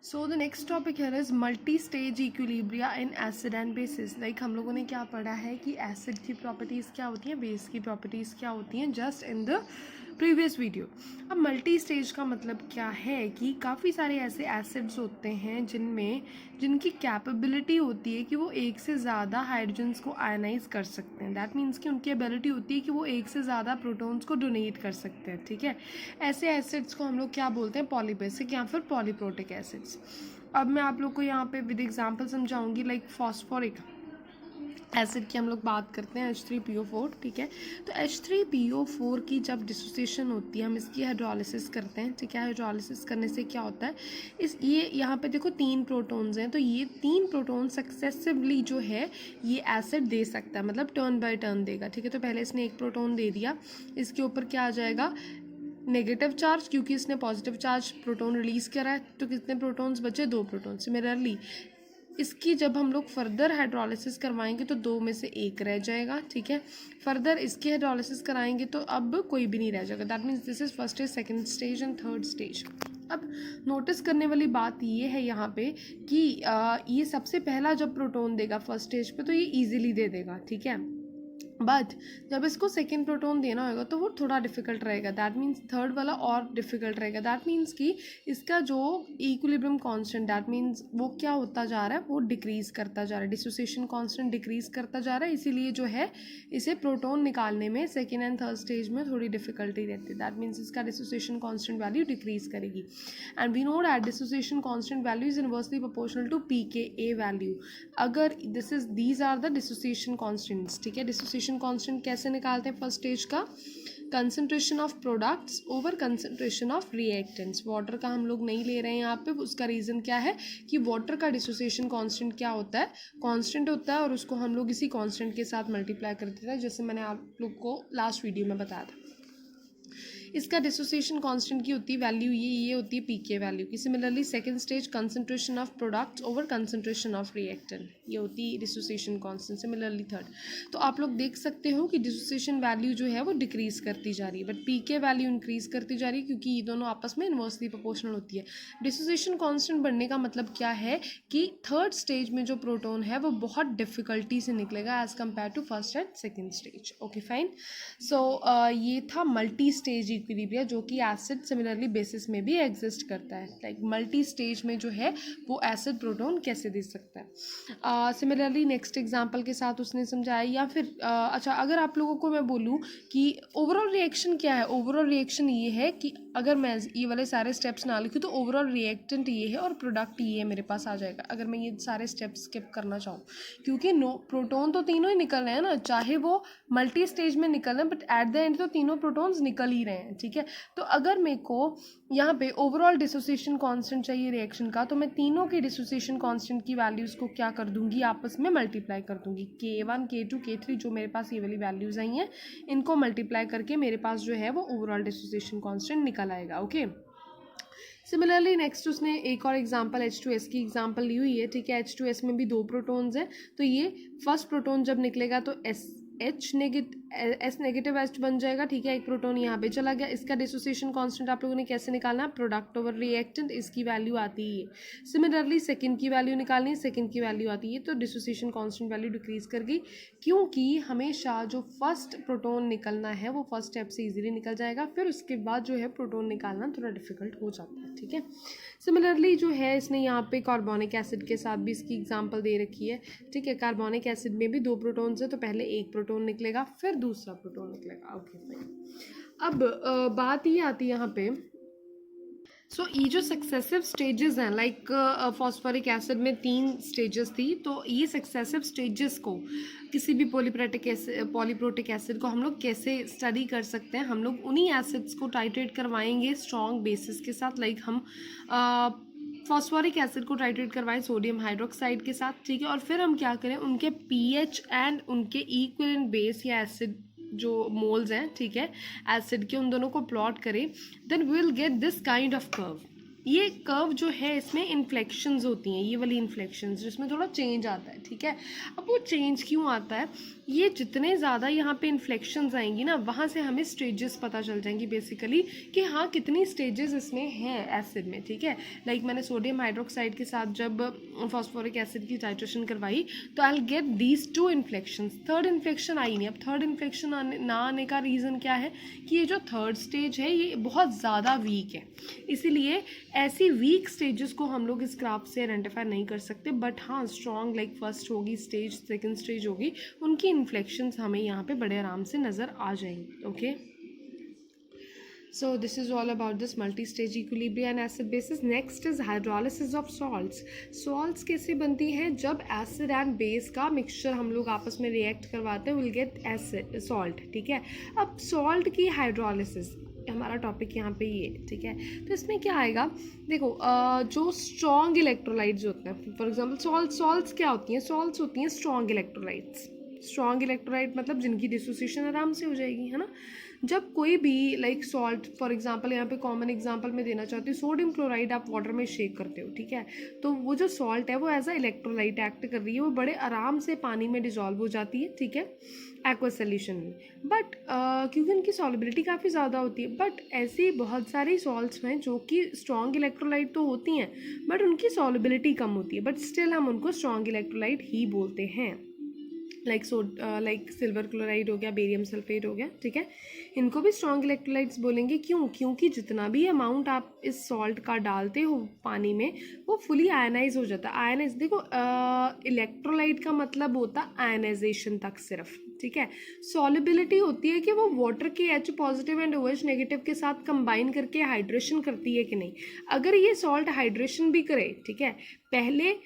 So the next topic here is multi stage equilibria in acid and bases. Like हम लोगों ने क्या पढ़ा है कि एसिड की प्रॉपर्टीज़ क्या होती हैं, बेस की प्रॉपर्टीज़ क्या होती हैं just in the previous video. अब मल्टी स्टेज का मतलब क्या है कि काफ़ी सारे ऐसे एसिड्स होते हैं जिनकी कैपेबिलिटी होती है कि वो एक से ज़्यादा हाइड्रोजन्स को आयनाइज कर सकते हैं। दैट मीन्स कि उनकी एबिलिटी होती है कि वो एक से ज़्यादा प्रोटॉन्स को डोनेट कर सकते हैं। ठीक है, ऐसे एसिड्स को हम लोग क्या बोलते हैं, पॉलीबेसिक या फिर पॉलीप्रोटिक एसिड्स। अब मैं आप लोग को यहाँ पे विद एग्जांपल समझाऊंगी। लाइक फॉस्फोरिक एसिड की हम लोग बात करते हैं H3PO4। ठीक है, तो H3PO4 की जब डिसोसिएशन होती है हम इसकी हाइड्रोलिसिस करते हैं। ठीक है, हाइड्रोलिसिस करने से क्या होता है, ये यहाँ पे देखो 3 प्रोटॉन्स हैं, तो ये 3 प्रोटॉन सक्सेसिवली जो है ये एसिड दे सकता है, मतलब टर्न बाय टर्न देगा। ठीक है, तो पहले इसने एक प्रोटॉन दे दिया, इसके ऊपर क्या आ जाएगा, नेगेटिव चार्ज, क्योंकि इसने पॉजिटिव चार्ज प्रोटॉन रिलीज करा है, तो कितने प्रोटॉन्स बचे, 2 प्रोटॉन। सिमिलरली इसकी जब हम लोग फर्दर हाइड्रोलिसिस करवाएंगे तो 2 में से 1 रह जाएगा। ठीक है, फर्दर इसकी हाइड्रोलिसिस कराएंगे तो अब कोई भी नहीं रह जाएगा। That means this is first stage, second stage and third stage. अब नोटिस करने वाली बात ये है यहाँ पे कि ये सबसे पहला जब प्रोटॉन देगा फर्स्ट स्टेज पे तो ये ईजिली दे देगा। ठीक है, बट जब इसको सेकेंड प्रोटॉन देना होगा तो वो थोड़ा डिफिकल्ट रहेगा। दैट मीन्स थर्ड वाला और डिफिकल्ट रहेगा। दैट मीन्स कि इसका जो इक्विलिब्रियम कांस्टेंट, दैट मीन्स वो क्या होता जा रहा है, वो डिक्रीज करता जा रहा है, डिसोसिएशन कांस्टेंट डिक्रीज करता जा रहा है। इसीलिए जो है इसे प्रोटॉन निकालने में सेकेंड एंड थर्ड स्टेज में थोड़ी डिफिकल्टी रहती है। दैट मीन्स इसका डिसोसिएशन कांस्टेंट वैल्यू डिक्रीज करेगी। And we know that dissociation constant value is inversely proportional to pKa value. अगर these are the dissociation constants. ठीक है, डिसोसिएशन कांस्टेंट कैसे निकालते हैं फर्स्ट स्टेज का, concentration of products over concentration of reactants. Water का हम लोग नहीं ले रहे हैं यहाँ पे, उसका रीज़न क्या है कि वाटर का डिसोसिएशन कांस्टेंट क्या होता है, कांस्टेंट होता है, और उसको हम लोग इसी कांस्टेंट के साथ मल्टीप्लाई कर देते हैं, जैसे मैंने आप लोग को लास्ट वीडियो में बताया था। इसका डिसोसिएशन कांस्टेंट की होती है वैल्यू, ये होती है पीके वैल्यू की। Similarly second stage concentration of products over concentration of reactant, ये होती है डिसोसिएशन कांस्टेंट। सिमिलरली थर्ड, तो आप लोग देख सकते हो कि डिसोसिएशन वैल्यू जो है वो डिक्रीज करती जा रही है, बट पीके वैल्यू इंक्रीज करती जा रही है, क्योंकि ये दोनों आपस में इनवर्सली प्रोपोर्शनल होती है। डिसोसिएशन कांस्टेंट बढ़ने का मतलब क्या है कि थर्ड स्टेज में जो प्रोटॉन है वो बहुत डिफिकल्टी से निकलेगा as compare to first and second stage. Okay fine, so ये था मल्टी स्टेज इक्विलिब्रिया, जो कि एसिड सिमिलरली बेसिस में भी एग्जिस्ट करता है। लाइक मल्टी स्टेज में जो है वो एसिड प्रोटॉन कैसे दे सकता है। सिमिलरली नेक्स्ट एग्जांपल के साथ उसने समझाया, या फिर अच्छा, अगर आप लोगों को मैं बोलूँ कि ओवरऑल रिएक्शन क्या है, ओवरऑल रिएक्शन ये है कि अगर मैं ये वाले सारे स्टेप्स ना लिखूँ तो ओवरऑल रिएक्टेंट ये है और प्रोडक्ट ये है मेरे पास आ जाएगा, अगर मैं ये सारे स्टेप्स स्किप करना चाहूँ, क्योंकि प्रोटॉन तो तीनों ही निकल रहे हैं ना, चाहे वो मल्टी स्टेज में निकल रहे हैं, बट एट द एंड तो तीनों प्रोटॉन्स निकल ही रहे हैं। ठीक है, तो अगर मेरे को यहाँ पे ओवरऑल डिसोसिएशन कांस्टेंट चाहिए रिएक्शन का, तो मैं तीनों के डिसोसिएशन कांस्टेंट की वैल्यूज़ को क्या कर दूंगी, आपस में मल्टीप्लाई कर दूंगी। K1 K2 K3 जो मेरे पास ये वाली वैल्यूज़ आई हैं, इनको मल्टीप्लाई करके मेरे पास जो है वो ओवरऑल डिसोसिएशन कांस्टेंट निकल आएगा। ओके, सिमिलरली नेक्स्ट उसने एक और एग्जांपल H2S की एग्जांपल ली हुई है। ठीक है, H2S में भी 2 प्रोटॉन्स हैं, तो ये फर्स्ट प्रोटॉन जब निकलेगा तो एस नेगेटिव एच बन जाएगा। ठीक है, एक प्रोटॉन यहाँ पे चला गया। इसका डिसोसिएशन कांस्टेंट आप लोगों ने कैसे निकालना है, प्रोडक्ट ओवर रिएक्टेंट, इसकी वैल्यू आती है। सिमिलरली सेकंड की वैल्यू निकालनी है, सेकंड की वैल्यू आती है, तो डिसोसिएशन कांस्टेंट वैल्यू डिक्रीज कर गई, क्योंकि हमेशा जो फर्स्ट प्रोटॉन निकलना है वो फर्स्ट स्टेप से इजीली निकल जाएगा, फिर उसके बाद जो है प्रोटॉन निकालना थोड़ा डिफिकल्ट हो जाता है। ठीक है, सिमिलरली जो है इसने यहाँ पे कार्बोनिक एसिड के साथ भी इसकी एग्जांपल दे रखी है। ठीक है, कार्बोनिक एसिड में भी 2 प्रोटॉन्स है, तो पहले एक प्रोटॉन निकलेगा फिर दूसरा प्रोटॉन निकलेगा। ओके फाइन, अब बात ये आती है यहाँ पे, सो ये जो सक्सेसिव स्टेजेस हैं, लाइक फॉस्फोरिक एसिड में 3 स्टेजेस थी, तो ये सक्सेसिव स्टेजेस को किसी भी पॉलीप्रोटिक एसिड को हम लोग कैसे स्टडी कर सकते हैं, हम लोग उन्हीं एसिड्स को टाइट्रेट करवाएंगे स्ट्रॉन्ग बेसिस के साथ। लाइक हम फॉस्फोरिक एसिड को टाइट्रेट करवाएं सोडियम हाइड्रोक्साइड के साथ। ठीक है, और फिर हम क्या करें, उनके पीएच एंड उनके इक्विवेलेंट बेस या एसिड जो मोल्स हैं, ठीक है, एसिड के, उन दोनों को प्लॉट करें, then we will get this kind of curve. ये कर्व जो है इसमें इन्फ्लेक्शंस होती हैं, ये वाली इन्फ्लेक्शंस जिसमें थोड़ा चेंज आता है, ठीक है। अब वो चेंज क्यों आता है, ये जितने ज़्यादा यहाँ पे इन्फ्लेक्शंस आएंगी ना, वहाँ से हमें स्टेजेस पता चल जाएंगी बेसिकली कि हाँ कितनी स्टेजेस इसमें हैं एसिड में, ठीक है। लाइक मैंने सोडियम हाइड्रोक्साइड के साथ जब फॉस्फोरिक एसिड की टाइट्रेशन करवाई तो I will get these 2 inflections. Third inflection I नहीं। अब थर्ड इन्फ्लेक्शन ना आने का रीज़न क्या है कि ये जो थर्ड स्टेज है ये बहुत ज़्यादा वीक है, इसीलिए ऐसी वीक स्टेजेस को हम लोग इस ग्राफ से आइडेंटिफाई नहीं कर सकते। बट हाँ स्ट्रॉन्ग लाइक फर्स्ट होगी स्टेज, सेकंड स्टेज होगी, उनकी इन्फ्लेक्शंस हमें यहाँ पे बड़े आराम से नज़र आ जाएंगी। Okay, so this is all about this multi-stage equilibrium and acid bases. Next is hydrolysis of salts. Salts कैसे बनती हैं, जब acid and base का mixture हम लोग आपस में react करवाते हैं, we'll get acid salt, ठीक है। अब salt की hydrolysis हमारा टॉपिक यहाँ पे ये, ठीक है। तो इसमें क्या आएगा, देखो जो स्ट्रॉन्ग इलेक्ट्रोलाइट्स होते हैं, फॉर एग्जांपल सॉल्ट्स क्या होती हैं, सॉल्ट्स होती हैं स्ट्रॉन्ग इलेक्ट्रोलाइट्स। स्ट्रॉन्ग इलेक्ट्रोलाइट मतलब जिनकी डिसोसिएशन आराम से हो जाएगी, है ना। जब कोई भी लाइक सॉल्ट, फॉर एग्जांपल यहाँ पे कॉमन एग्जांपल मैं देना चाहती हूँ, सोडियम क्लोराइड आप वाटर में शेक करते हो, ठीक है। तो वो जो सॉल्ट है वो एज अ इलेक्ट्रोलाइट एक्ट कर रही है, वो बड़े आराम से पानी में डिजॉल्व हो जाती है, ठीक है, एक्वस सोल्यूशन में। बट क्योंकि उनकी सॉलिबिलिटी काफ़ी ज़्यादा होती है, बट ऐसी बहुत सारी सॉल्ट्स हैं जो कि स्ट्रॉन्ग इलेक्ट्रोलाइट तो होती हैं बट उनकी सॉलिबिलिटी कम होती है, बट स्टिल हम उनको स्ट्रॉन्ग इलेक्ट्रोलाइट ही बोलते हैं। लाइक सिल्वर क्लोराइड हो गया, बेरियम सल्फेट हो गया, ठीक है, इनको भी स्ट्रॉन्ग इलेक्ट्रोलाइट्स बोलेंगे। क्यों, क्योंकि जितना भी अमाउंट आप इस सॉल्ट का डालते हो पानी में वो फुली आयनाइज हो जाता है। आयनाइज, देखो इलेक्ट्रोलाइट का मतलब होता है आयनाइजेशन तक सिर्फ, ठीक है। सॉलिबिलिटी होती है कि वो वाटर के H positive and OH negative के साथ कंबाइन करके हाइड्रेशन करती है कि नहीं। अगर ये सॉल्ट हाइड्रेशन भी करे, ठीक है, पहले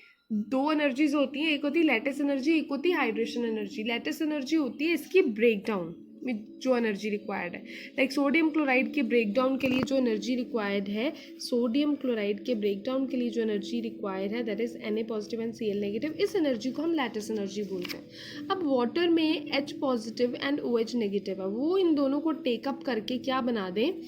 2 एनर्जीज होती हैं, एक होती है लैटिस एनर्जी, एक होती है हाइड्रेशन एनर्जी। लैटिस एनर्जी होती है इसकी ब्रेकडाउन में जो एनर्जी रिक्वायर्ड है, लाइक सोडियम क्लोराइड के ब्रेकडाउन के लिए जो एनर्जी रिक्वायर्ड है, सोडियम क्लोराइड के ब्रेकडाउन के लिए जो एनर्जी रिक्वायर्ड है that is Na positive and Cl negative, इस एनर्जी को हम लैटिस एनर्जी बोलते हैं। अब वाटर में H positive and OH negative है, वो इन दोनों को टेकअप करके क्या बना दें,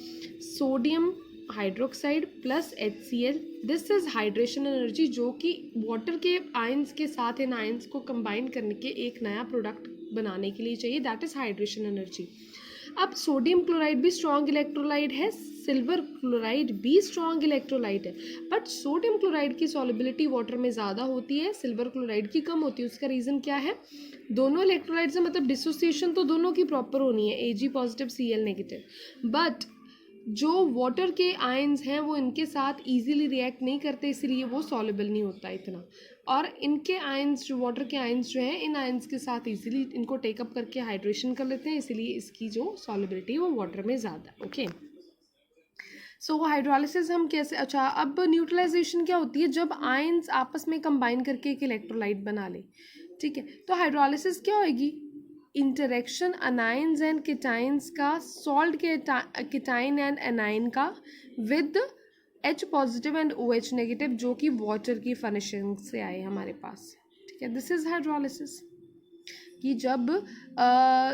sodium hydroxide plus HCl। This is hydration energy, जो कि वाटर के आयंस के साथ इन आयंस को कंबाइन करने के एक नया प्रोडक्ट बनाने के लिए चाहिए, दैट इज हाइड्रेशन एनर्जी। अब सोडियम क्लोराइड भी स्ट्रॉन्ग इलेक्ट्रोलाइट है, सिल्वर क्लोराइड भी स्ट्रॉन्ग इलेक्ट्रोलाइट है, बट सोडियम क्लोराइड की सॉलिबिलिटी वाटर में ज़्यादा होती है, सिल्वर क्लोराइड की कम होती है। उसका रीज़न क्या है, दोनों इलेक्ट्रोलाइट से मतलब डिसोसिएशन तो दोनों की प्रॉपर होनी है, Ag positive Cl negative, but जो वाटर के आयंस हैं वो इनके साथ इजीली रिएक्ट नहीं करते, इसलिए वो सॉल्युबल नहीं होता इतना। और इनके आयंस, जो वाटर के आयंस जो हैं, इन आयंस के साथ इजीली इनको टेकअप करके हाइड्रेशन कर लेते हैं, इसलिए इसकी जो सॉल्युबिलिटी है वो वाटर में ज़्यादा। ओके, सो हाइड्रोलिसिस हम कैसे, अच्छा अब न्यूट्रलाइजेशन क्या होती है, जब आयंस आपस में कंबाइन करके एक इलेक्ट्रोलाइट बना ले, ठीक है। तो हाइड्रोलिसिस क्या होगी, इंटरेक्शन अनाइंस एंड कीटाइंस का, सॉल्ट के कीटाइन एंड एनाइन का with H positive and OH negative, जो कि वाटर की फर्निशिंग से आए हमारे पास, ठीक है। दिस इज हाइड्रोलिसिस, कि जब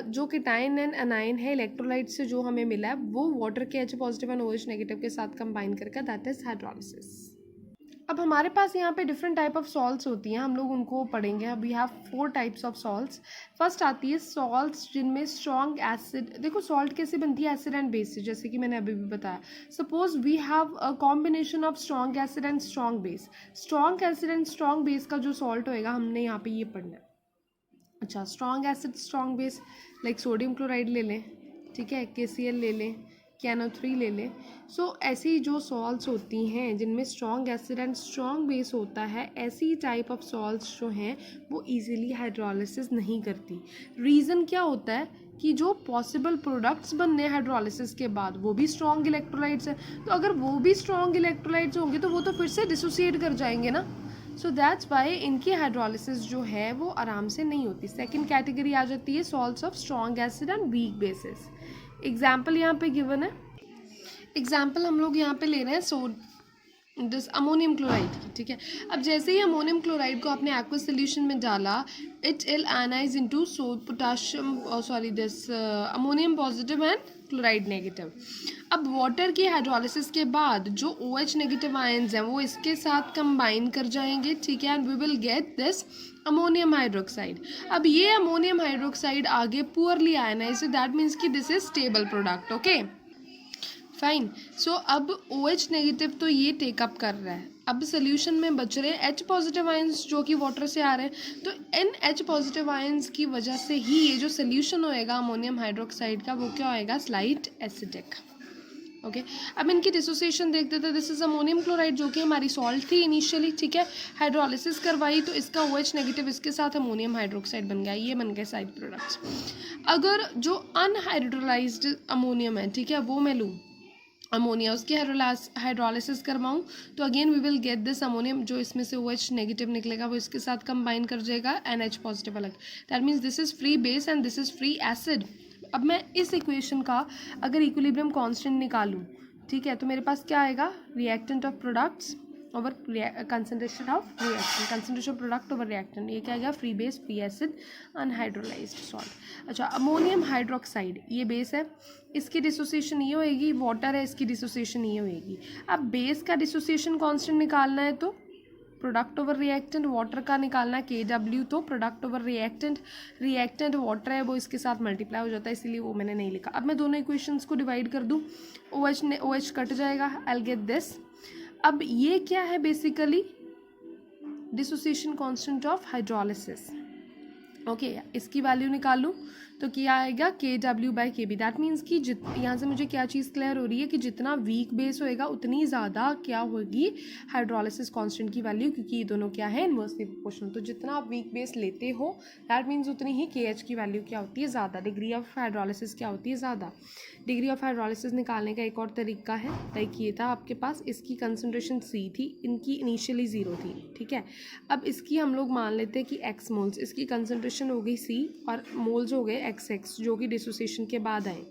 जो कीटाइन एंड एनाइन है इलेक्ट्रोलाइट से जो हमें मिला है वो वाटर के H positive and OH negative के साथ कंबाइन करके, दैट इज हाइड्रोलिसिस। अब हमारे पास यहाँ पे डिफरेंट टाइप ऑफ सॉल्ट्स होती हैं, हम लोग उनको पढ़ेंगे। We have 4 types of salts. First आती है सॉल्ट्स जिनमें स्ट्रॉन्ग एसिड, देखो सॉल्ट कैसे बनती है, एसिड एंड बेस से, जैसे कि मैंने अभी भी बताया। Suppose we have a combination of strong acid and strong base. Strong acid and strong base का जो सॉल्ट होएगा हमने यहाँ पे ये पढ़ना है। अच्छा, strong acid strong base, like sodium chloride ले लें, ठीक है, KCl ले लें, KNO3 ले लें। सो ऐसी जो सॉल्ट्स होती हैं जिनमें strong acid and strong base होता है, ऐसी टाइप ऑफ सॉल्ट्स जो हैं वो इजीली हाइड्रोलिसिस नहीं करती। रीज़न क्या होता है कि जो पॉसिबल प्रोडक्ट्स बनने हाइड्रोलिसिस के बाद वो भी स्ट्रॉन्ग इलेक्ट्रोलाइट्स हैं, तो अगर वो भी स्ट्रॉन्ग इलेक्ट्रोलाइट्स होंगे तो वो तो फिर से डिसोसिएट कर जाएंगे ना। सो दैट्स वाई इनकी हाइड्रोलिसिस जो है वो आराम से नहीं होती। सेकेंड कैटेगरी आ जाती है salts of strong acid and weak bases. Example यहाँ पे गिवन है, एग्जाम्पल हम लोग यहाँ पे ले रहे हैं दिस अमोनियम क्लोराइड की, ठीक है। अब जैसे ही अमोनियम क्लोराइड को आपने एक्वस सोल्यूशन में डाला, it will ionize into potassium sorry this ammonium positive and chloride negative. अब वाटर की हाइड्रोलिसिस के बाद जो OH नेगेटिव आयंस हैं वो इसके साथ कंबाइन कर जाएंगे, ठीक है, and we will get this ammonium hydroxide. अब ये अमोनियम हाइड्रोक्साइड आगे पुअरली आयनाइज, दैट मीन्स कि this is stable product, okay fine. So अब OH नेगेटिव तो ये टेकअप कर रहा है। अब सोल्यूशन में बच रहे H पॉजिटिव आयंस जो कि वाटर से आ रहे हैं, तो इन H पॉजिटिव आयंस की वजह से ही ये जो सोल्यूशन होएगा अमोनियम हाइड्रोक्साइड का वो क्या होएगा, स्लाइट एसिडिक, ओके। अब इनकी डिसोसिएशन देखते थे। दिस इज अमोनियम क्लोराइड जो कि हमारी सॉल्ट थी इनिशियली, ठीक है, हाइड्रोलिसिस करवाई तो इसका OH नेगेटिव इसके साथ अमोनियम हाइड्रोक्साइड बन गया, ये बन गए साइड प्रोडक्ट्स। अगर जो अनहाइड्रोलाइज्ड अमोनियम है, ठीक है, वो मैं लूँ अमोनिया, उसकी हाइड्रोलिसिस करवाऊँ तो again we will get this ammonium, जो इसमें से OH नेगेटिव निकलेगा वो इसके साथ कंबाइन कर जाएगा, NH पॉजिटिव अलग। That means this is free base and this is free acid. अब मैं इस इक्वेशन का अगर इक्विलिब्रियम कांस्टेंट निकालूं, ठीक है, तो मेरे पास क्या आएगा, reactant of products over concentration of reactant, concentration of product over reactant, ये क्या आएगा, free base, free acid, unhydrolysed salt. अच्छा, अमोनियम हाइड्रोक्साइड ये बेस है, इसकी डिसोसिएशन ये होएगी, वाटर है इसकी डिसोसिएशन ये होएगी। अब बेस का डिसोसिएशन कांस्टेंट निकालना है तो प्रोडक्ट ओवर रिएक्टेंट, वाटर का निकालना है KW, तो product over reactant, reactant water है वो इसके साथ मल्टीप्लाई हो जाता है, इसीलिए वो मैंने नहीं लिखा। अब मैं दोनों इक्वेशंस को डिवाइड कर दूँ, OH कट जाएगा, आई विल गेट दिस। अब ये क्या है, basically dissociation constant of hydrolysis, okay. इसकी वैल्यू निकालूँ तो क्या आएगा, KW/KB। दैट मीन्स कि यहाँ से मुझे क्या चीज़ क्लियर हो रही है कि जितना वीक बेस होएगा उतनी ज़्यादा क्या होगी हाइड्रोलिसिस कांस्टेंट की वैल्यू, क्योंकि ये दोनों क्या है, इनवर्सली प्रोपोर्शनल। तो जितना आप वीक बेस लेते हो दैट मीन्स उतनी ही KH की वैल्यू क्या होती है, ज़्यादा। डिग्री ऑफ हाइड्रोलिसिस क्या होती है, ज़्यादा। डिग्री ऑफ हाइड्रोलिसिस निकालने का एक और तरीका है, लाइक ये था आपके पास, इसकी कंसनट्रेशन C थी, इनकी इनिशियली 0 थी, ठीक है। अब इसकी हम लोग मान लेते हैं कि X मोल्स, इसकी कंसनट्रेशन हो गई C और मोल्स हो गए XX जो कि डिसोसिएशन के बाद आए।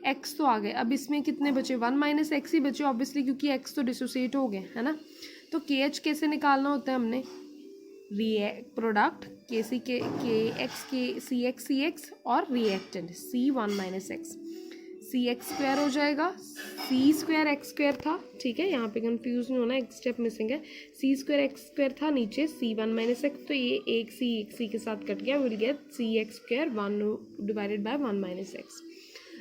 X तो आ गए, अब इसमें कितने बचे, 1 - X ही बचे ऑब्वियसली, क्योंकि X तो डिसोसिएट हो गए, है ना। तो KH कैसे निकालना होता है, हमने प्रोडक्ट KX CX और रिएक्टेंट C1 - X, CX² हो जाएगा, C² X² था, ठीक है, यहाँ पे कंफ्यूज नहीं होना, एक स्टेप मिसिंग है। C² X² था, नीचे C1 - X, तो ये एक C के साथ कट गया, will get CX² 1 divided by 1 - X।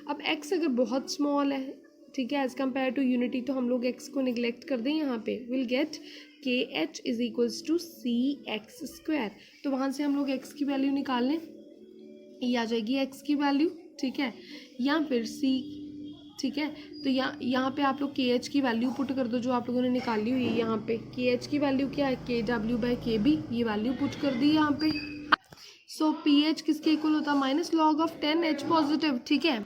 अब X अगर बहुत स्मॉल है, ठीक है, एज कम्पेयर टू यूनिटी, तो हम लोग X को निगलेक्ट कर दें, यहाँ पे विल गेट KH = CX²। तो वहाँ से हम लोग X की वैल्यू निकाल लें, ये आ जाएगी X की वैल्यू, ठीक है, या फिर C, ठीक है। तो यहाँ पे आप लोग KH की वैल्यू पुट कर दो जो आप लोगों ने निकाली हुई है। यहाँ पे KH की वैल्यू क्या है, KW/KB, ये वैल्यू पुट कर दी यहाँ पे। सो pH किसके इक्वल होता है, -log(10) H पॉजिटिव, ठीक है।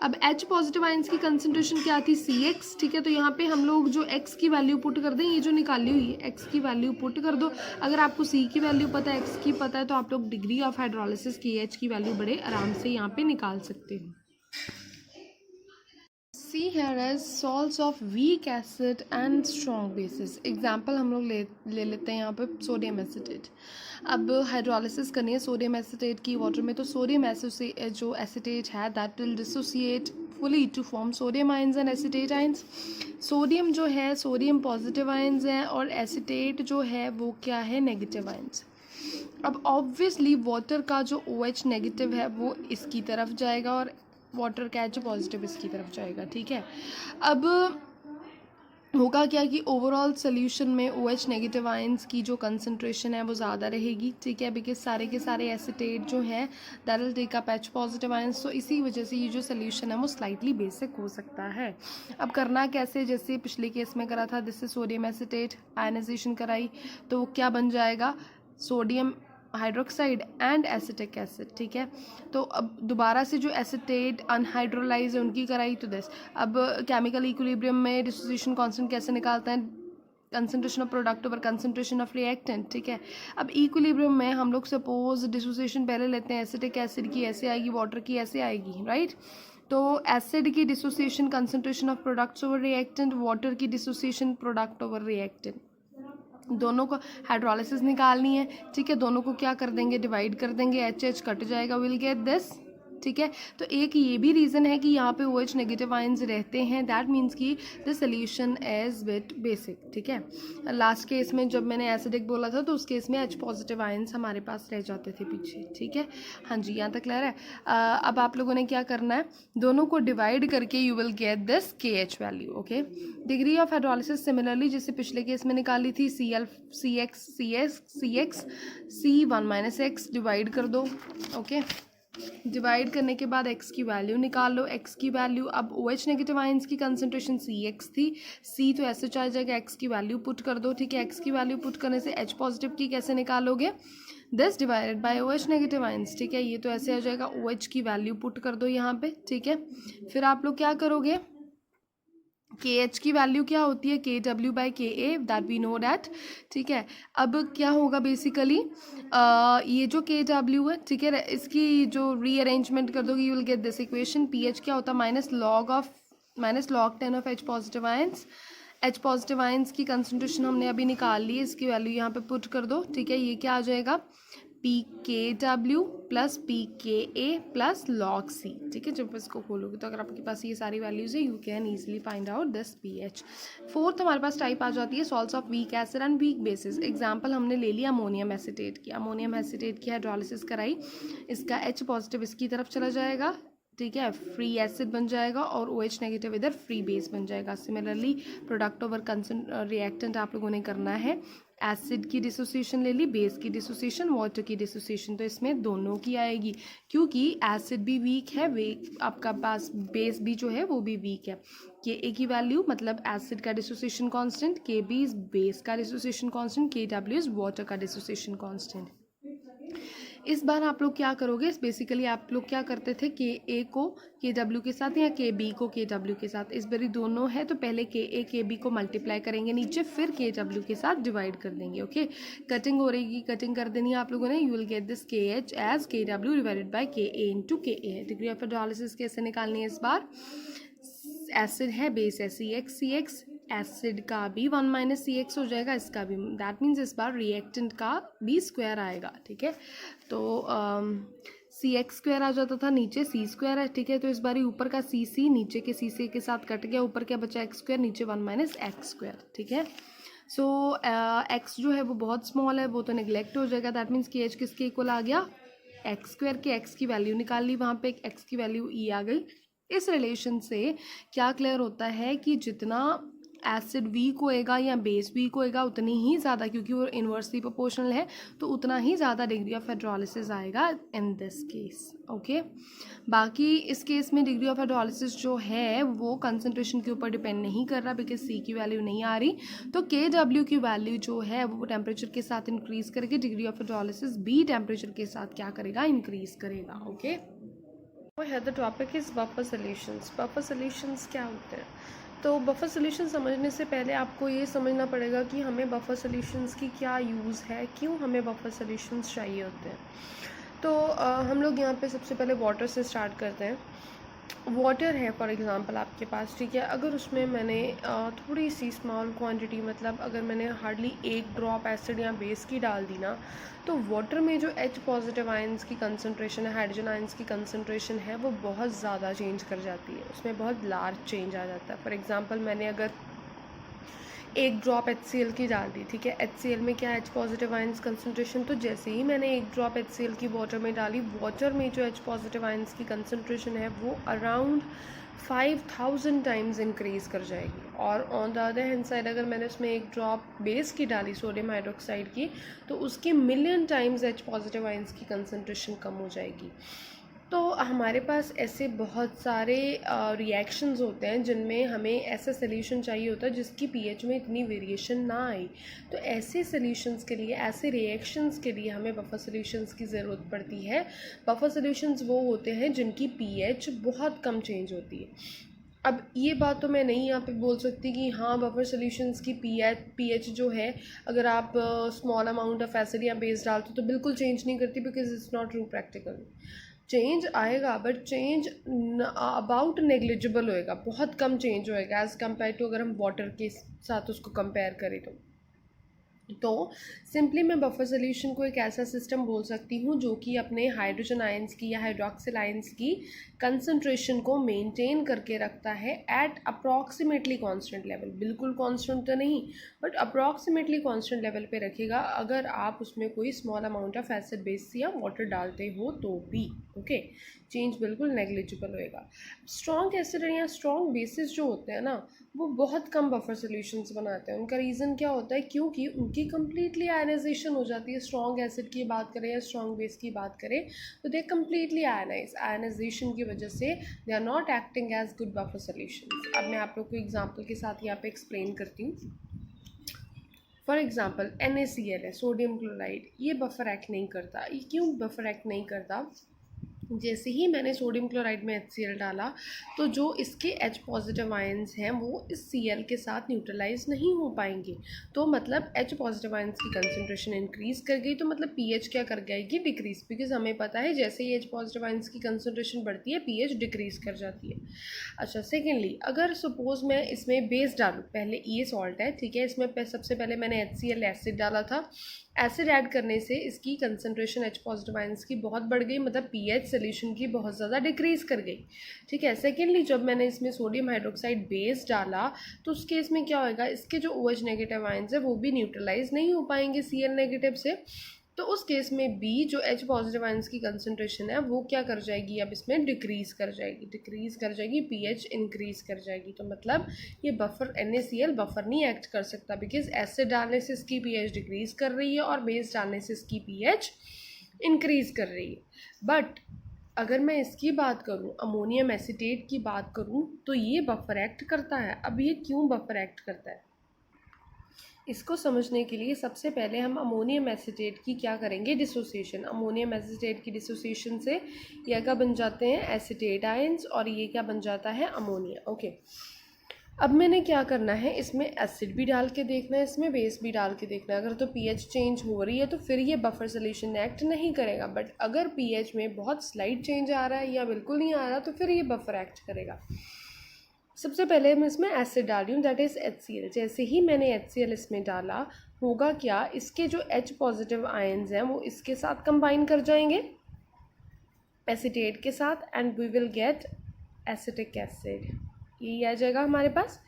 अब H पॉजिटिव आयंस की कंसंट्रेशन क्या थी, CX, ठीक है। तो यहाँ पे हम लोग जो X की वैल्यू पुट कर दें, ये जो निकाली हुई है X की वैल्यू पुट कर दो। अगर आपको C की वैल्यू पता है, X की पता है, तो आप लोग डिग्री ऑफ हाइड्रोलिसिस KH की वैल्यू बड़े आराम से यहाँ पे निकाल सकते हो। See here as salts of weak acid and strong bases. Example हम लोग ले लेते हैं यहाँ पे सोडियम एसिटेट। अब हाइड्रोलिसिस करनी है सोडियम एसिटेट की वाटर में, तो सोडियम जो एसिटेट है that will dissociate fully to form sodium ions and acetate ions. Sodium जो है, सोडियम पॉजिटिव आयंस हैं और एसिटेट जो है वो क्या है, नेगेटिव आयंस। अब ऑब्वियसली वाटर का जो OH नेगेटिव है वो इसकी तरफ जाएगा और वाटर का जो पॉजिटिव इसकी तरफ जाएगा, ठीक है। अब होगा क्या कि ओवरऑल सोल्यूशन में OH नेगेटिव आयंस की जो कंसंट्रेशन है वो ज़्यादा रहेगी, ठीक है, बिकॉज सारे के सारे एसिटेट जो हैं that will take up H positive ions. तो इसी वजह से ये जो सोल्यूशन है वो स्लाइटली बेसिक हो सकता है। अब करना कैसे, जैसे पिछले केस में करा था, this is sodium acetate, ionization कराई तो वो क्या बन जाएगा, sodium hydroxide and acetic acid, ठीक है। तो अब दोबारा से जो एसिटेट अनहाइड्रोलाइज है उनकी कराई तो दिस। अब केमिकल इक्विलिब्रियम में डिसोसिएशन कांस्टेंट कैसे निकालते हैं, concentration of product over concentration of reactant, ठीक है। अब इक्विलिब्रियम में हम लोग सपोज डिसोसिएशन पहले लेते हैं एसिटिक एसिड की ऐसे आएगी, वाटर की ऐसे आएगी, राइट। तो एसिड की dissociation concentration of products over reactant, water की डिसोसिएशन प्रोडक्ट ओवर रिएक्टेंट, दोनों को हाइड्रोलिसिस निकालनी है, ठीक है, दोनों को क्या कर देंगे, डिवाइड कर देंगे, एच कट जाएगा, विल गेट दिस, ठीक है। तो एक ये भी रीज़न है कि यहाँ पे OH नेगेटिव आयंस रहते हैं, दैट मीन्स कि the solution is bit basic, ठीक है। लास्ट केस में जब मैंने एसिडिक बोला था तो उस केस में H पॉजिटिव आयंस हमारे पास रह जाते थे पीछे, ठीक है। हाँ जी, यहाँ तक क्लियर है। अब आप लोगों ने क्या करना है, दोनों को डिवाइड करके you will get this KH value, okay. Degree of hydrolysis similarly जैसे पिछले केस में निकाली थी, CX C1 - X डिवाइड कर दो, ओके। डिवाइड करने के बाद x की वैल्यू निकाल लो, x की वैल्यू, अब OH नेगेटिव आयंस की कंसंट्रेशन CX थी, C तो ऐसे आ जाएगा, x की वैल्यू पुट कर दो, ठीक है। x की वैल्यू पुट करने से H पॉजिटिव की कैसे निकालोगे, this divided by OH negative ions, ठीक है। ये तो ऐसे आ जाएगा, OH की वैल्यू पुट कर दो यहाँ पे, ठीक है। फिर आप लोग क्या करोगे, KH की वैल्यू क्या होती है, KW/KA, that we know that, ठीक है। अब क्या होगा बेसिकली, ये जो KW है, ठीक है, इसकी जो रीअरेंजमेंट कर दोगे you will get this equation, PH क्या होता है, -log 10 of H positive ions. H positive ions की कंसंट्रेशन हमने अभी निकाल ली, इसकी वैल्यू यहाँ पे पुट कर दो, ठीक है। ये क्या आ जाएगा, PKW + PKA + log C, ठीक है। जब इसको खोलोगे तो अगर आपके पास ये सारी वैल्यूज है, you can easily find out this pH। Fourth हमारे पास टाइप आ जाती है salts of weak acid and weak bases. Example हमने ले लिया अमोनियम एसीटेट की, अमोनियम एसीटेट की हाइड्रोलिसिस कराई, इसका H पॉजिटिव इसकी तरफ चला जाएगा, ठीक है, फ्री एसिड बन जाएगा, और OH नेगेटिव इधर फ्री बेस बन जाएगा। सिमिलरली प्रोडक्ट ओवर रिएक्टेंट आप लोगों ने करना है, एसिड की डिसोसिएशन ले ली, बेस की डिसोसिएशन, वाटर की डिसोसिएशन, तो इसमें दोनों की आएगी, क्योंकि एसिड भी वीक है, आपका पास बेस भी जो है वो भी वीक है। KA की वैल्यू मतलब एसिड का dissociation constant, KB is base का dissociation constant, KW is water का डिसोसिएशन कांस्टेंट। इस बार आप लोग क्या करोगे, बेसिकली आप लोग क्या करते थे, KA को KW के साथ या KB को KW के साथ, इस बारी दोनों है तो पहले KA KB को मल्टीप्लाई करेंगे नीचे, फिर KW के साथ डिवाइड कर देंगे, ओके। कटिंग हो रहेगी, कटिंग कर देनी है आप लोगों ने, you will get this KH as KW divided by KA into KA। Degree of hydrolysis कैसे निकालनी है इस बार, एसिड है, बेस है CX, एसिड का भी 1 - CX हो जाएगा, इसका भी, दैट मीन्स इस बार रिएक्टेंट का भी स्क्वायर आएगा, ठीक है। तो CX² आ जाता था, नीचे C² है, ठीक है। तो इस बार ऊपर का CC नीचे के CC के साथ कट गया, ऊपर क्या बचा X², नीचे 1 - X², ठीक है। सो X जो है वो बहुत स्मॉल है, वो तो निगलेक्ट हो जाएगा, दैट मीन्स कि H किसके इक्वल आ गया, X² के, X की वैल्यू निकाल ली, वहाँ पे X की वैल्यू E आ गई। इस रिलेशन से क्या क्लियर होता है कि जितना एसिड वीक होएगा या बेस वीक होएगा उतनी ही ज़्यादा, क्योंकि वो इन्वर्सली प्रोपोर्शनल है, तो उतना ही ज़्यादा डिग्री ऑफ हाइड्रोलिसिस आएगा इन दिस केस, ओके। बाकी इस केस में डिग्री ऑफ हाइड्रोलिसिस जो है वो कंसंट्रेशन के ऊपर डिपेंड नहीं कर रहा, बिकॉज C की वैल्यू नहीं आ रही, तो KW की वैल्यू जो है वो टेम्परेचर के साथ इंक्रीज करके डिग्री ऑफ हाइड्रोलिसिस भी टेम्परेचर के साथ क्या करेगा, इंक्रीज करेगा, okay. The topic is buffer solutions. Buffer solutions क्या होते हैं, तो बफर सॉल्यूशन समझने से पहले आपको ये समझना पड़ेगा कि हमें बफर सॉल्यूशंस की क्या यूज़ है, क्यों हमें बफर सॉल्यूशंस चाहिए होते हैं। तो हम लोग यहाँ पे सबसे पहले वाटर से स्टार्ट करते हैं। वाटर है फॉर एग्ज़ाम्पल आपके पास, ठीक है, अगर उसमें मैंने थोड़ी सी स्मॉल क्वांटिटी, मतलब अगर मैंने हार्डली 1 ड्रॉप एसिड या बेस की डाल दी ना, तो वाटर में जो H पॉजिटिव आयंस की कंसंट्रेशन है, हाइड्रोजन आयंस की कंसंट्रेशन है, वो बहुत ज़्यादा चेंज कर जाती है, उसमें बहुत लार्ज चेंज आ जाता है। फॉर एग्ज़ाम्पल मैंने अगर 1 ड्रॉप HCl की डाल दी, ठीक है, HCl में क्या H पॉजिटिव आयंस कंसंट्रेशन, तो जैसे ही मैंने 1 ड्रॉप HCl की वाटर में डाली, वाटर में जो H पॉजिटिव आयंस की कंसंट्रेशन है वो अराउंड 5000 टाइम्स इंक्रीज़ कर जाएगी। और on the other hand side अगर मैंने उसमें 1 ड्रॉप बेस की डाली, सोडियम हाइड्रोक्साइड की, तो उसकी million times H positive ions की कंसंट्रेशन कम हो जाएगी। तो हमारे पास ऐसे बहुत सारे रिएक्शंस होते हैं जिनमें हमें ऐसा सॉल्यूशन चाहिए होता है जिसकी पीएच में इतनी वेरिएशन ना आए। तो ऐसे सॉल्यूशंस के लिए, ऐसे रिएक्शंस के लिए हमें बफर सॉल्यूशंस की ज़रूरत पड़ती है। बफर सॉल्यूशंस वो होते हैं जिनकी पीएच बहुत कम चेंज होती है। अब ये बात तो मैं नहीं यहाँ पे बोल सकती कि हाँ बफर सॉल्यूशंस की पीएच जो है अगर आप स्मॉल अमाउंट ऑफ एसिड या बेस डालते हो तो बिल्कुल चेंज नहीं करती, because it's not true practical. Change आएगा बट चेंज अबाउट नेग्लिजिबल होएगा, बहुत कम चेंज होएगा एज़ कम्पेयर टू अगर हम वाटर के साथ उसको कंपेयर करें तो सिंपली मैं बफर सोल्यूशन को एक ऐसा सिस्टम बोल सकती हूँ जो कि अपने हाइड्रोजन आयंस की या हाइड्रोक्सिल आयंस की कंसंट्रेशन को मेंटेन करके रखता है एट अप्रॉक्सीमेटली कांस्टेंट लेवल, बिल्कुल कांस्टेंट तो नहीं बट अप्रॉक्सीमेटली कांस्टेंट लेवल पे रखेगा अगर आप उसमें कोई small amount of acid base या वाटर डालते हो तो भी। ओके, चेंज बिल्कुल नेग्लिजिबल होएगा। स्ट्रॉन्ग एसिड या स्ट्रॉन्ग बेसिस जो होते हैं ना वो बहुत कम बफर सोल्यूशंस बनाते हैं। उनका रीज़न क्या होता है, क्योंकि उनकी कंप्लीटली आयनाइजेशन हो जाती है। स्ट्रॉन्ग एसिड की बात करें या स्ट्रॉन्ग बेस की बात करें तो दे कम्प्लीटली आयनाइजेशन की वजह से they are not acting as good buffer solutions. अब मैं आप लोग को एग्जांपल के साथ यहाँ पे एक्सप्लेन करती हूँ। फॉर एग्जाम्पल NaCl है, सोडियम क्लोराइड, ये बफर एक्ट नहीं करता। ये क्यों बफर एक्ट नहीं करता? जैसे ही मैंने सोडियम क्लोराइड में HCl डाला तो जो इसके H पॉजिटिव आयंस हैं वो इस Cl के साथ न्यूट्रलाइज नहीं हो पाएंगे। तो मतलब H पॉजिटिव आयंस की कंसंट्रेशन इंक्रीज कर गई तो मतलब pH क्या कर जाएगी, डिक्रीज। बिकॉज हमें पता है जैसे ही H पॉजिटिव आयंस की कंसंट्रेशन बढ़ती है pH डिक्रीज कर जाती है। अच्छा, सेकेंडली अगर सपोज मैं इसमें बेस डालूँ, पहले ये सॉल्ट है, ठीक है, इसमें सबसे पहले मैंने HCl एसिड डाला था। एसिड ऐड करने से इसकी कंसंट्रेशन H पॉजिटिव आयंस की बहुत बढ़ गई, मतलब pH सोल्यूशन की बहुत ज़्यादा डिक्रीज़ कर गई। ठीक है, सेकेंडली जब मैंने इसमें सोडियम हाइड्रोक्साइड बेस डाला तो उस केस में क्या होएगा, इसके जो OH नेगेटिव आयंस है वो भी न्यूट्रलाइज नहीं हो पाएंगे Cl नेगेटिव से। तो उस केस में भी जो H पॉजिटिव आयंस की कंसंट्रेशन है वो क्या कर जाएगी, अब इसमें डिक्रीज़ कर जाएगी, pH इंक्रीज कर जाएगी। तो मतलब ये बफर NaCl बफर नहीं एक्ट कर सकता, बिकॉज एसिड डालने से इसकी pH डिक्रीज कर रही है और बेस डालने से इसकी pH इंक्रीज कर रही है। बट अगर मैं इसकी बात करूँ, अमोनियम एसीटेट की बात करूँ, तो ये बफर एक्ट करता है। अब ये क्यों बफर एक्ट करता है, इसको समझने के लिए सबसे पहले हम अमोनियम एसीटेट की क्या करेंगे, डिसोसिएशन। अमोनियम एसीटेट की डिसोसिएशन से यह क्या बन जाते हैं, एसीटेट आयंस, और ये क्या बन जाता है, अमोनिया। ओके, अब मैंने क्या करना है, इसमें एसिड भी डाल के देखना है, इसमें बेस भी डाल के देखना है। अगर तो pH चेंज हो रही है तो फिर ये बफर सोल्यूशन एक्ट नहीं करेगा, बट अगर pH में बहुत स्लाइट चेंज आ रहा है या बिल्कुल नहीं आ रहा तो फिर ये बफर एक्ट करेगा। सबसे पहले मैं इसमें एसिड डाल रही हूँ, दैट इज़ HCl। जैसे ही मैंने HCl इसमें डाला, होगा क्या, इसके जो H पॉजिटिव आयंस हैं वो इसके साथ कंबाइन कर जाएंगे एसीटेट के साथ, and we will get acetic acid. यही आ जाएगा हमारे पास।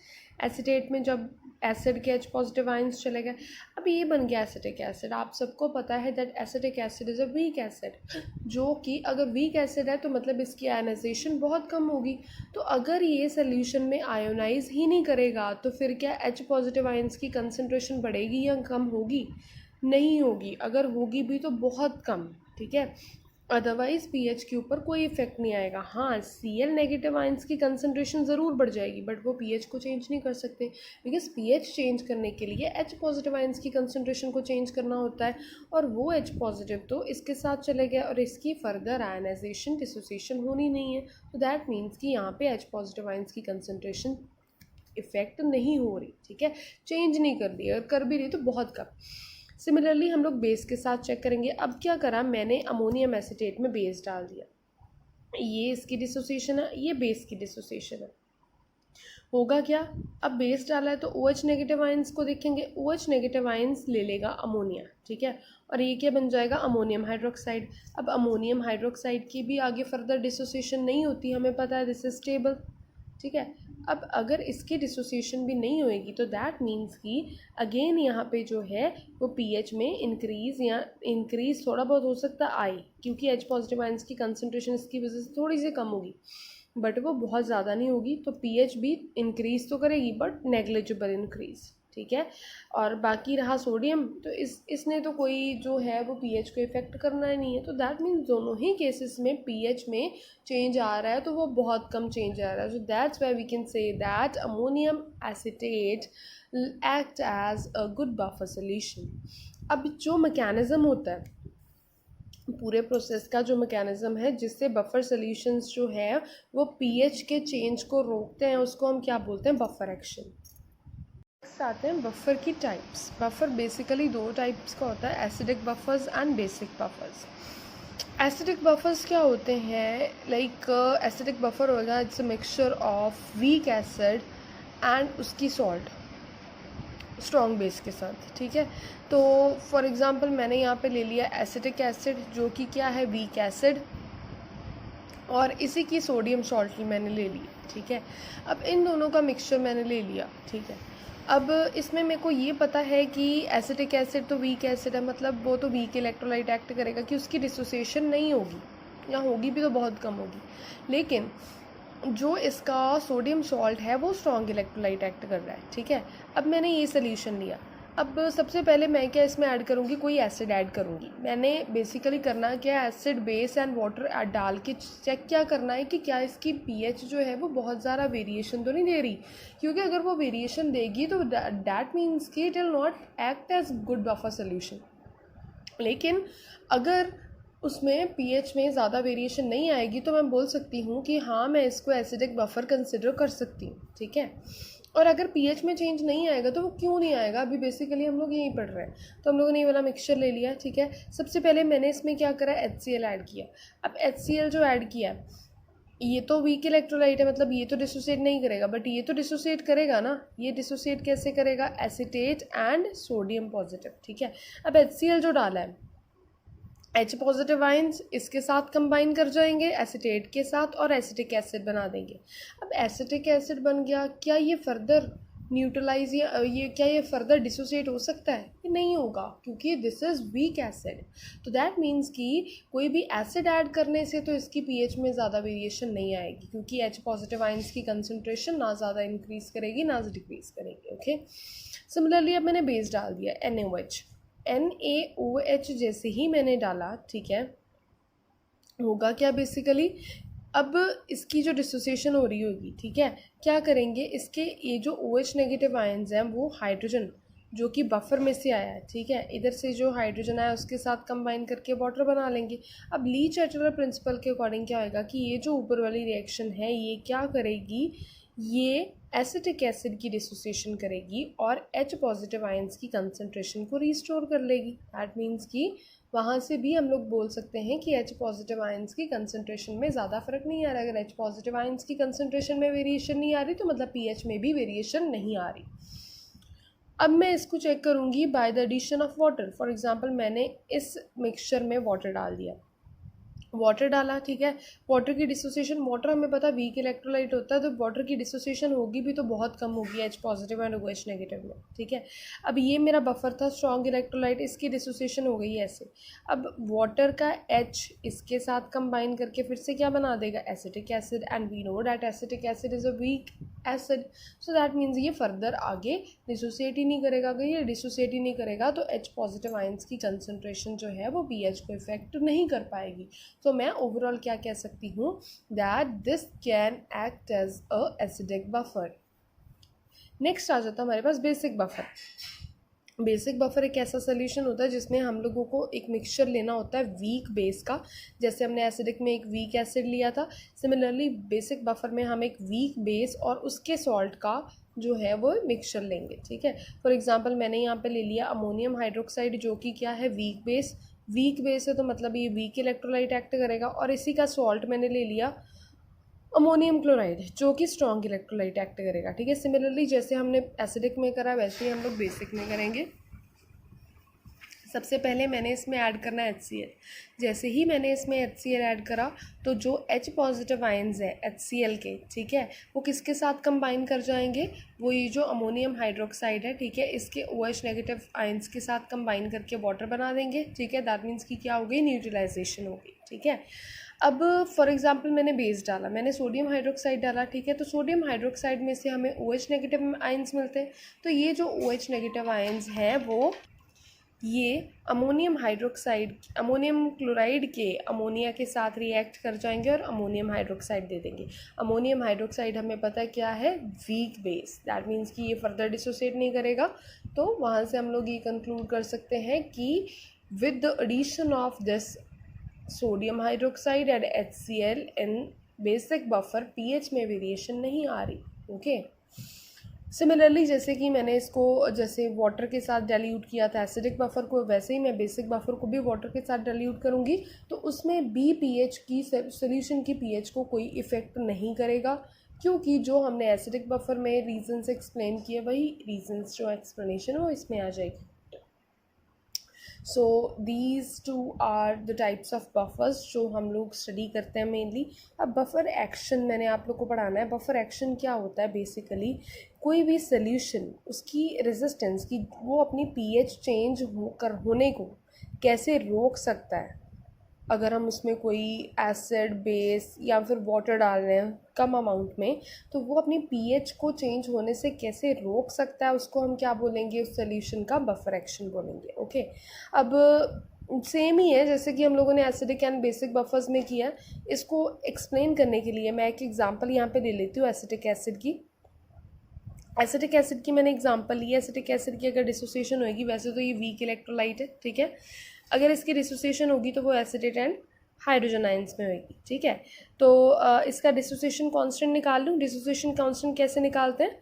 एसीटेट में जब एसिड के H पॉजिटिव आयंस चले गए, अब ये बन गया एसिटिक एसिड। आप सबको पता है that acetic acid is a weak acid, जो कि अगर वीक एसिड है तो मतलब इसकी आयनाइजेशन बहुत कम होगी। तो अगर ये सोल्यूशन में आयोनाइज ही नहीं करेगा तो फिर क्या H पॉजिटिव आयंस की कंसंट्रेशन बढ़ेगी या कम होगी, नहीं होगी। अगर होगी भी तो बहुत कम, ठीक है, अदरवाइज pH के ऊपर कोई इफेक्ट नहीं आएगा। हाँ, Cl नेगेटिव आयंस की कंसंट्रेशन ज़रूर बढ़ जाएगी बट वो pH को चेंज नहीं कर सकते, बिकॉज pH चेंज करने के लिए H पॉजिटिव आयंस की कंसंट्रेशन को चेंज करना होता है, और वो H पॉजिटिव तो इसके साथ चले गए और इसकी फर्दर आयनाइजेशन डिसोसिएशन होनी नहीं है। तो दैट मीन्स कि यहाँ पे H पॉजिटिव आयंस की कंसंट्रेशन इफेक्ट नहीं हो रही, ठीक है, चेंज नहीं कर रही है, और कर भी रही तो बहुत कम। सिमिलरली हम लोग बेस के साथ चेक करेंगे। अब क्या करा, मैंने अमोनियम एसीटेट में बेस डाल दिया, ये इसकी डिसोसिएशन है, ये बेस की डिसोसिएशन है। होगा क्या, अब बेस डाला है तो OH नेगेटिव आयंस को देखेंगे, OH नेगेटिव आयंस ले लेगा अमोनिया, ठीक है, और ये क्या बन जाएगा, अमोनियम हाइड्रोक्साइड। अब अमोनियम हाइड्रोक्साइड की भी आगे फर्दर डिसोसिएशन नहीं होती, हमें पता है, दिस इज स्टेबल, ठीक है। अब अगर इसकी डिसोसिएशन भी नहीं होएगी तो दैट मीन्स कि अगेन यहाँ पे जो है वो pH में इंक्रीज थोड़ा बहुत हो सकता आए, क्योंकि H पॉजिटिव आयंस की कंसंट्रेशन इसकी वजह से थोड़ी सी कम होगी बट वो बहुत ज़्यादा नहीं होगी। तो pH भी इंक्रीज तो करेगी बट नेग्लिजिबल इंक्रीज, ठीक है। और बाकी रहा सोडियम, तो इसने तो कोई जो है वो pH को इफेक्ट करना ही नहीं है। तो दैट मीन्स दोनों ही केसेस में pH में चेंज आ रहा है तो वो बहुत कम चेंज आ रहा है। So that's why we can say that ammonium acetate act as a good buffer solution. अब जो मैकेनिज्म होता है पूरे प्रोसेस का, जो मैकेनिज्म है जिससे बफर सोल्यूशंस जो है वो pH के चेंज को रोकते हैं, उसको हम क्या बोलते हैं, बफर एक्शन। आते हैं बफर की टाइप्स। बफर बेसिकली दो टाइप्स का होता है, acidic buffers and basic buffers. Acidic buffers क्या होते हैं? लाइक एसिडिक बफर होगा, it's a mixture of weak acid and उसकी सॉल्ट स्ट्रॉन्ग बेस के साथ, ठीक है। तो फॉर एग्जांपल मैंने यहाँ पे ले लिया एसिटिक एसिड जो कि क्या है, वीक एसिड, और इसी की सोडियम सॉल्ट मैंने ले ली, ठीक है। अब इन दोनों का मिक्सचर मैंने ले लिया, ठीक है। अब इसमें मेरे को ये पता है कि एसिटिक एसिड तो वीक एसिड है, मतलब वो तो वीक इलेक्ट्रोलाइट एक्ट करेगा कि उसकी डिसोसिएशन नहीं होगी, या होगी भी तो बहुत कम होगी। लेकिन जो इसका सोडियम सॉल्ट है वो स्ट्रॉन्ग इलेक्ट्रोलाइट एक्ट कर रहा है, ठीक है। अब मैंने ये सोल्यूशन लिया। अब सबसे पहले मैं क्या इसमें ऐड करूँगी, कोई एसिड ऐड करूँगी। मैंने बेसिकली करना क्या, एसिड बेस एंड वाटर डाल के चेक क्या करना है कि क्या इसकी पीएच जो है वो बहुत ज़्यादा वेरिएशन तो नहीं दे रही, क्योंकि अगर वो वेरिएशन देगी तो दैट मीन्स कि it will not act as good buffer solution. लेकिन अगर उसमें पीएच में ज़्यादा वेरिएशन नहीं आएगी तो मैं बोल सकती हूँ कि हाँ मैं इसको एसिडिक बफर कंसिडर कर सकती हूँ, ठीक है। और अगर पीएच में चेंज नहीं आएगा तो वो क्यों नहीं आएगा, अभी बेसिकली हम लोग यहीं पढ़ रहे हैं। तो हम लोगों ने ये वाला मिक्सचर ले लिया, ठीक है। सबसे पहले मैंने इसमें क्या करा, HCl ऐड किया। अब HCl जो ऐड किया, ये तो वीक इलेक्ट्रोलाइट है, मतलब ये तो डिसोसिएट नहीं करेगा, बट ये तो डिसोसिएट करेगा ना। ये डिसोसिएट कैसे करेगा, एसीटेट एंड सोडियम पॉजिटिव, ठीक है। अब HCl जो डाला है, H पॉजिटिव आयंस इसके साथ कंबाइन कर जाएंगे एसिटेट के साथ और एसिटिक एसिड बना देंगे। अब एसिटिक एसिड बन गया, क्या ये फर्दर न्यूट्रलाइज या ये फर्दर डिसोसिएट हो सकता है? ये नहीं होगा, क्योंकि दिस इज़ वीक एसिड। तो दैट मीन्स कि कोई भी एसिड ऐड करने से तो इसकी पीएच में ज़्यादा वेरिएशन नहीं आएगी, क्योंकि H पॉजिटिव आयंस की कंसनट्रेशन ना ज़्यादा इंक्रीज़ करेगी ना डिक्रीज़ करेगी, ओके। सिमिलरली अब मैंने बेस डाल दिया NaOH। NaOH जैसे ही मैंने डाला, ठीक है, होगा क्या बेसिकली, अब इसकी जो डिसोसिएशन हो रही होगी, ठीक है, क्या करेंगे, इसके ये जो OH नेगेटिव आयंस हैं वो हाइड्रोजन जो कि बफर में से आया है, ठीक है, इधर से जो हाइड्रोजन आया उसके साथ कंबाइन करके वाटर बना लेंगे। अब ली-चार्टरल प्रिंसिपल के अकॉर्डिंग क्या होगा कि ये जो ऊपर वाली रिएक्शन है ये क्या करेगी, ये एसिटिक एसिड की डिसोसिएशन करेगी और H पॉजिटिव आयंस की कंसनट्रेशन को रिस्टोर कर लेगी। दैट मीन्स कि वहाँ से भी हम लोग बोल सकते हैं कि H पॉजिटिव आयंस की कंसनट्रेशन में ज़्यादा फर्क नहीं आ रहा है। अगर H पॉजिटिव आयंस की कंसनट्रेशन में वेरिएशन नहीं आ रही तो मतलब pH में भी वेरिएशन नहीं आ रही। अब मैं इसको चेक करूँगी by the addition of water. For example मैंने इस मिक्सचर में वाटर डाल दिया, वाटर डाला, ठीक है। वाटर की डिसोसिएशन, वाटर हमें पता वीक इलेक्ट्रोलाइट होता है, तो वाटर की डिसोसिएशन होगी भी तो बहुत कम होगी H positive and OH negative में, ठीक है। अब ये मेरा बफर था स्ट्रॉन्ग इलेक्ट्रोलाइट, इसकी डिसोसिएशन हो गई ऐसे। अब वाटर का H इसके साथ कंबाइन करके फिर से क्या बना देगा, acetic acid, and we know that acetic acid is a weak acid. So that means ये फर्दर आगे डिसोसिएट ही नहीं करेगा। अगर ये डिसोसिएट ही नहीं करेगा तो H पॉजिटिव आयंस की कंसनट्रेशन जो है वो pH को इफेक्ट नहीं कर पाएगी। तो मैं ओवरऑल क्या कह सकती हूँ, that this can act as a acidic buffer. Next आ जाता है हमारे पास बेसिक बफर। बेसिक बफर एक ऐसा सोल्यूशन होता है जिसमें हम लोगों को एक मिक्सचर लेना होता है वीक बेस का, जैसे हमने एसिडिक में एक वीक एसिड लिया था। सिमिलरली बेसिक बफर में हम एक वीक बेस और उसके सॉल्ट का जो है वो मिक्सचर लेंगे, ठीक है। फॉर एग्जांपल मैंने यहाँ पे ले लिया अमोनियम हाइड्रोक्साइड जो कि क्या है, वीक बेस। वीक बेस है तो मतलब ये वीक इलेक्ट्रोलाइट एक्ट करेगा, और इसी का सॉल्ट मैंने ले लिया अमोनियम क्लोराइड जो कि स्ट्रॉन्ग इलेक्ट्रोलाइट एक्ट करेगा, ठीक है। सिमिलरली जैसे हमने एसिडिक में करा वैसे ही हम लोग बेसिक में करेंगे। सबसे पहले मैंने इसमें ऐड करना है HCl। जैसे ही मैंने इसमें HCl ऐड करा तो जो H पॉजिटिव आयंस है HCl के, ठीक है, वो किसके साथ कंबाइन कर जाएंगे, वो ये जो अमोनियम हाइड्रोक्साइड है, ठीक है, इसके OH नेगेटिव आयंस के साथ कंबाइन करके वाटर बना देंगे, ठीक है। दैट मीन्स कि क्या हो गई, न्यूट्रलाइजेशन हो गई, ठीक है। अब फॉर एग्जांपल मैंने बेस डाला, मैंने सोडियम हाइड्रोक्साइड डाला, ठीक है। तो सोडियम हाइड्रोक्साइड में से हमें OH नेगेटिव आयंस मिलते हैं, तो ये जो OH नेगेटिव आयंस हैं वो ये अमोनियम हाइड्रोक्साइड, अमोनियम क्लोराइड के अमोनिया के साथ रिएक्ट कर जाएंगे और अमोनियम हाइड्रोक्साइड दे देंगे। अमोनियम हाइड्रोक्साइड हमें पता है क्या है, वीक बेस। दैट मीन्स कि ये फर्दर डिसोसिएट नहीं करेगा। तो वहाँ से हम लोग ये कंक्लूड कर सकते हैं कि with the addition of this sodium hydroxide and HCl in basic buffer pH में वेरिएशन नहीं आ रही, ओके। सिमिलरली जैसे कि मैंने इसको जैसे वाटर के साथ डाइल्यूट किया था एसिडिक बफर को, वैसे ही मैं बेसिक बफर को भी वाटर के साथ डाइल्यूट करूँगी, तो उसमें बी पीएच की सोल्यूशन की पीएच को कोई इफ़ेक्ट नहीं करेगा, क्योंकि जो हमने एसिडिक बफर में रीजंस एक्सप्लेन किए वही रीजंस जो एक्सप्लेनेशन वो इसमें आ जाएगी. So these two are the types of buffers जो हम लोग स्टडी करते हैं मेनली. अब बफर एक्शन मैंने आप लोग को पढ़ाना है. बफर एक्शन क्या होता है बेसिकली, कोई भी सोल्यूशन उसकी रेजिस्टेंस की वो अपनी पीएच चेंज होने को कैसे रोक सकता है. अगर हम उसमें कोई एसिड बेस या फिर वाटर डाल रहे हैं कम अमाउंट में, तो वो अपनी पीएच को चेंज होने से कैसे रोक सकता है, उसको हम क्या बोलेंगे, उस सोल्यूशन का बफर एक्शन बोलेंगे. ओके, अब सेम ही है जैसे कि हम लोगों ने एसिडिक एंड बेसिक बफर्स में किया. इसको एक्सप्लेन करने के लिए मैं एक एग्जांपल यहाँ पे ले लेती हूँ एसिटिक एसिड की. एसिटिक एसिड की मैंने एग्जांपल ली है. एसिटिक एसिड की अगर डिसोसिएशन होगी, वैसे तो ये वीक इलेक्ट्रोलाइट है, ठीक है. अगर इसकी डिसोसिएशन होगी तो वो एसिडेट एंड हाइड्रोजन आयंस में होगी, ठीक है. तो इसका डिसोसिएशन कांस्टेंट निकाल लूँ. डिसोसिएशन कांस्टेंट कैसे निकालते हैं,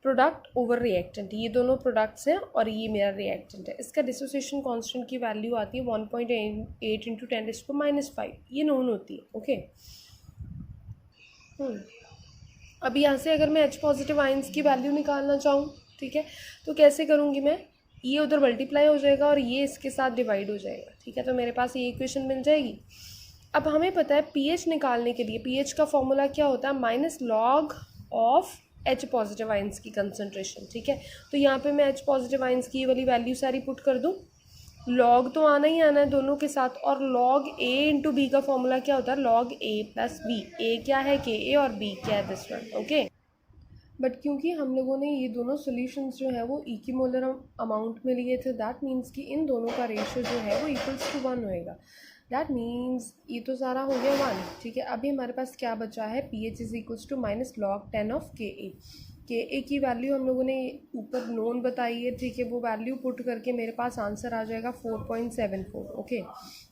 प्रोडक्ट ओवर रिएक्टेंट. ये दोनों प्रोडक्ट्स हैं और ये मेरा रिएक्टेंट है. इसका डिसोसिएशन कांस्टेंट की वैल्यू आती है 1.8 इंटू 10⁻⁵. ये नोन होती है. ओके, अब यहाँ से अगर मैं H पॉजिटिव आयंस की वैल्यू निकालना चाहूँ, ठीक है, तो कैसे करूँगी मैं, ये उधर मल्टीप्लाई हो जाएगा और ये इसके साथ डिवाइड हो जाएगा, ठीक है. तो मेरे पास ये इक्वेशन मिल जाएगी. अब हमें पता है पीएच निकालने के लिए पीएच का फॉर्मूला क्या होता है, minus log of H positive ions की कंसनट्रेशन, ठीक है. तो यहाँ पे मैं H पॉजिटिव आयंस की वाली वैल्यू सारी पुट कर दूँ. लॉग तो आना ही आना है दोनों के साथ. और लॉग ए इंटू बी का फॉर्मूला क्या होता है, लॉग ए प्लस बी. ए क्या है के ए और बी क्या है दिस वन. ओके, बट क्योंकि हम लोगों ने ये दोनों सॉल्यूशंस जो है वो इक्विमोलर अमाउंट में लिए थे, दैट मीन्स कि इन दोनों का रेशियो जो है वो इक्वल्स टू 1 होएगा. दैट मीन्स ये तो सारा हो गया 1, ठीक है. अभी हमारे पास क्या बचा है, P H is equals to minus log 10 of K A. के ए की वैल्यू हम लोगों ने ऊपर नोन बताई है, ठीक है. वो वैल्यू पुट करके मेरे पास आंसर आ जाएगा 4.74. ओके,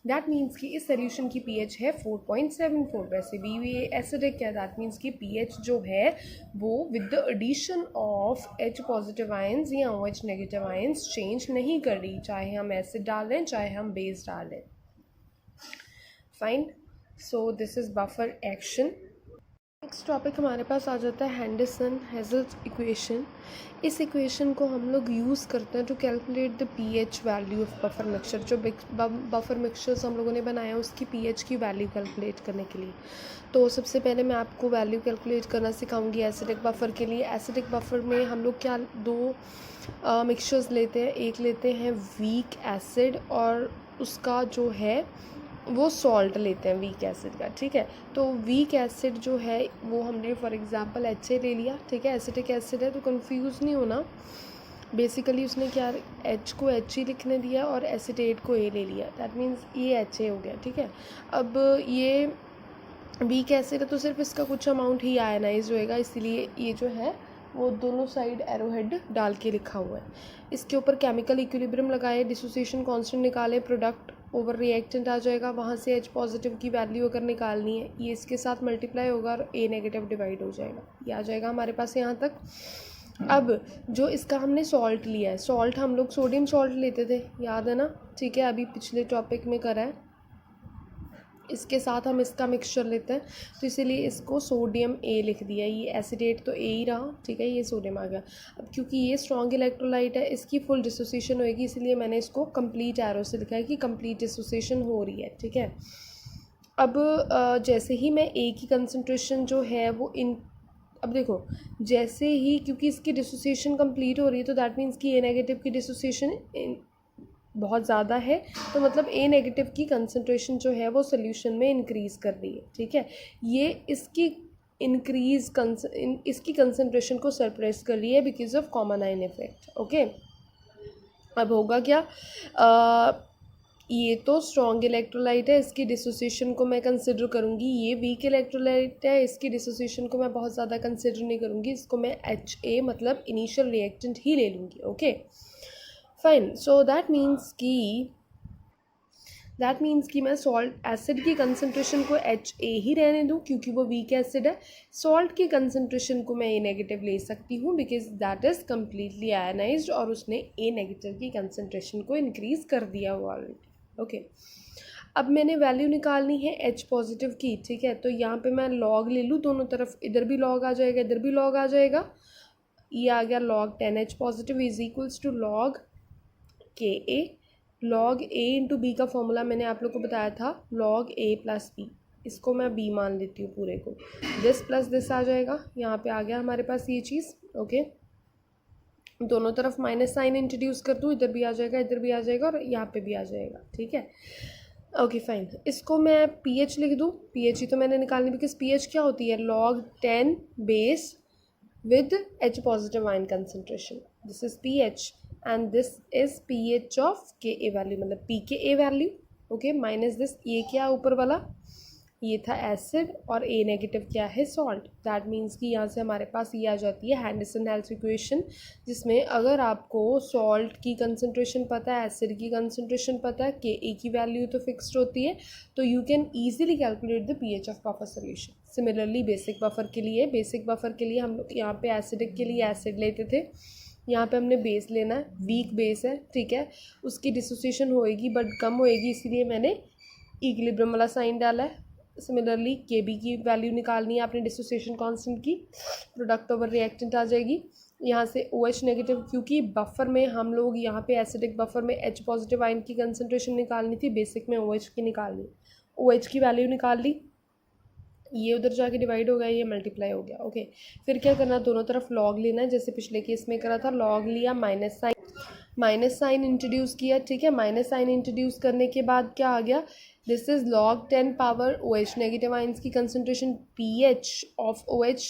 दैट मीन्स कि इस सोल्यूशन की पीएच है 4.74. वैसे भी ये एसिडिक है, दैट मीन्स कि पीएच जो है वो with the addition of H positive ions या OH नेगेटिव आयंस चेंज नहीं कर रही, चाहे हम एसिड डाल दें चाहे हम बेस डाल दें. Fine, so this is buffer action. Next topic हमारे पास आ जाता है हैंडरसन-हेजल्स इक्वेशन. इस इक्वेशन को हम लोग यूज़ करते हैं to calculate the pH value of buffer mixture. जो बफर मिक्सचर्स हम लोगों ने बनाया उसकी पीएच की वैल्यू कैलकुलेट करने के लिए. तो सबसे पहले मैं आपको वैल्यू कैलकुलेट करना सिखाऊंगी एसिडिक बफर के लिए. एसिडिक बफर में हम लोग क्या दो मिक्सचर्स लेते हैं. एक लेते हैं वीक एसिड और उसका जो है वो सॉल्ट लेते हैं वीक एसिड का, ठीक है. तो वीक एसिड जो है वो हमने फॉर एग्जांपल HA ले लिया, ठीक है. एसिटिक एसिड है तो कंफ्यूज नहीं होना. बेसिकली उसने क्या H को HE लिखने दिया और एसिटेट को A ले लिया, दैट मीन्स ये HA हो गया, ठीक है. अब ये वीक एसिड है तो सिर्फ इसका कुछ अमाउंट ही आयनाइज होएगा, इसीलिए ये जो है वो दोनों साइड एरोहेड डाल के लिखा हुआ है. इसके ऊपर केमिकल इक्विलिब्रियम लगाए, डिसोसिएशन कांस्टेंट निकाले, प्रोडक्ट ओवर रिएक्टेंट आ जाएगा. वहाँ से H पॉजिटिव की वैल्यू अगर निकालनी है, ये इसके साथ मल्टीप्लाई होगा और A नेगेटिव डिवाइड हो जाएगा. ये आ जाएगा हमारे पास यहाँ तक. अब जो इसका हमने सॉल्ट लिया है, सॉल्ट हम लोग सोडियम सॉल्ट लेते थे, याद है ना, ठीक है. अभी पिछले टॉपिक में करा है. इसके साथ हम इसका मिक्सचर लेते हैं तो इसीलिए इसको सोडियम A लिख दिया. ये एसिडेट तो A ही रहा, ठीक है. ये सोडियम आ गया. अब क्योंकि ये स्ट्रॉन्ग इलेक्ट्रोलाइट है, इसकी फुल डिसोसिएशन होएगी, इसलिए मैंने इसको कंप्लीट एरो से लिखा है कि कंप्लीट डिसोसिएशन हो रही है, ठीक है. अब जैसे ही मैं A की कंसनट्रेशन जो है वो अब देखो, जैसे ही क्योंकि इसकी डिसोसिएशन कंप्लीट हो रही है तो दैट मीन्स कि A नेगेटिव की डिसोसिएशन बहुत ज़्यादा है, तो मतलब A नेगेटिव की कंसनट्रेशन जो है वो सोल्यूशन में इंक्रीज़ कर रही है, ठीक है. ये इसकी कंसनट्रेशन को सरप्रेस कर रही है because of common ion effect. Okay, अब होगा क्या, ये तो स्ट्रॉन्ग इलेक्ट्रोलाइट है, इसकी डिसोसिएशन को मैं कंसिडर करूँगी. ये वीक इलेक्ट्रोलाइट है, इसकी डिसोसिएशन को मैं बहुत ज़्यादा कंसिडर नहीं करूँगी. इसको मैं HA मतलब इनिशियल रिएक्टेंट ही ले लूँगी. Okay, fine. So that means कि दैट मीन्स कि मैं सॉल्ट एसिड की कंसनट्रेशन को HA ही रहने दूँ क्योंकि वो वीक एसिड है. सॉल्ट की कंसनट्रेशन को मैं A नेगेटिव ले सकती हूँ because that is completely ionised और उसने A नेगेटिव की कंसनट्रेशन को इंक्रीज़ कर दिया हुआ ऑलरेडी. ओके, अब मैंने वैल्यू निकालनी है H पॉजिटिव की. ठीक है, तो यहाँ पे मैं लॉग ले लूँ दोनों तरफ, इधर भी लॉग आ जाएगा इधर भी लॉग आ जाएगा. ये आ गया log 10H positive is equals to log KA. log A into B का फॉर्मूला मैंने आप लोग को बताया था log A प्लस बी. इसको मैं B मान लेती हूँ पूरे को. दिस प्लस दिस आ जाएगा, यहाँ पे आ गया हमारे पास ये चीज़. ओके, दोनों तरफ माइनस साइन इंट्रोड्यूस कर दूँ, इधर भी आ जाएगा इधर भी आ जाएगा और यहाँ पे भी आ जाएगा. ठीक है, ओके फाइन. इसको मैं pH लिख दूँ. pH ही तो मैंने निकालनी बिकॉज pH क्या होती है, log 10 base with H positive ion concentration. This is pH and this is pH of Ka value, मतलब pKa value. Okay, minus this, ये क्या ऊपर वाला, ये था एसिड और A नेगेटिव क्या है, सॉल्ट. दैट मीन्स कि यहाँ से हमारे पास ये आ जाती है हैंडरसन-हेल्स इक्वेशन, जिसमें अगर आपको सॉल्ट की कंसनट्रेशन पता है, एसिड की कंसनट्रेशन पता है, Ka की वैल्यू तो फिक्स्ड होती है, तो you can easily calculate the pH of buffer solution. Similarly basic buffer के लिए हम लोग यहाँ पे एसिडिक के लिए एसिड लेते थे, यहाँ पे हमने बेस लेना है, वीक बेस है. ठीक है, उसकी डिसोसिएशन होएगी बट कम होएगी, इसीलिए मैंने इक्विलिब्रियम वाला साइन डाला है. सिमिलरली Kb की वैल्यू निकालनी है आपने डिसोसिएशन कांस्टेंट की, प्रोडक्ट ओवर रिएक्टेंट आ जाएगी. यहाँ से OH नेगेटिव, क्योंकि बफर में हम लोग यहाँ पे एसिडिक बफर में H पॉजिटिव आयन की कंसनट्रेशन निकालनी थी, बेसिक में OH की निकालनी. OH की वैल्यू निकाल ली, ये उधर जाके डिवाइड हो गया, ये मल्टीप्लाई हो गया. ओके, फिर क्या करना, दोनों तरफ लॉग लेना है, जैसे पिछले केस में करा था. लॉग लिया, माइनस साइन इंट्रोड्यूस किया. ठीक है, माइनस साइन इंट्रोड्यूस करने के बाद क्या आ गया, this is log 10 power OH negative ions की concentration, pH of OH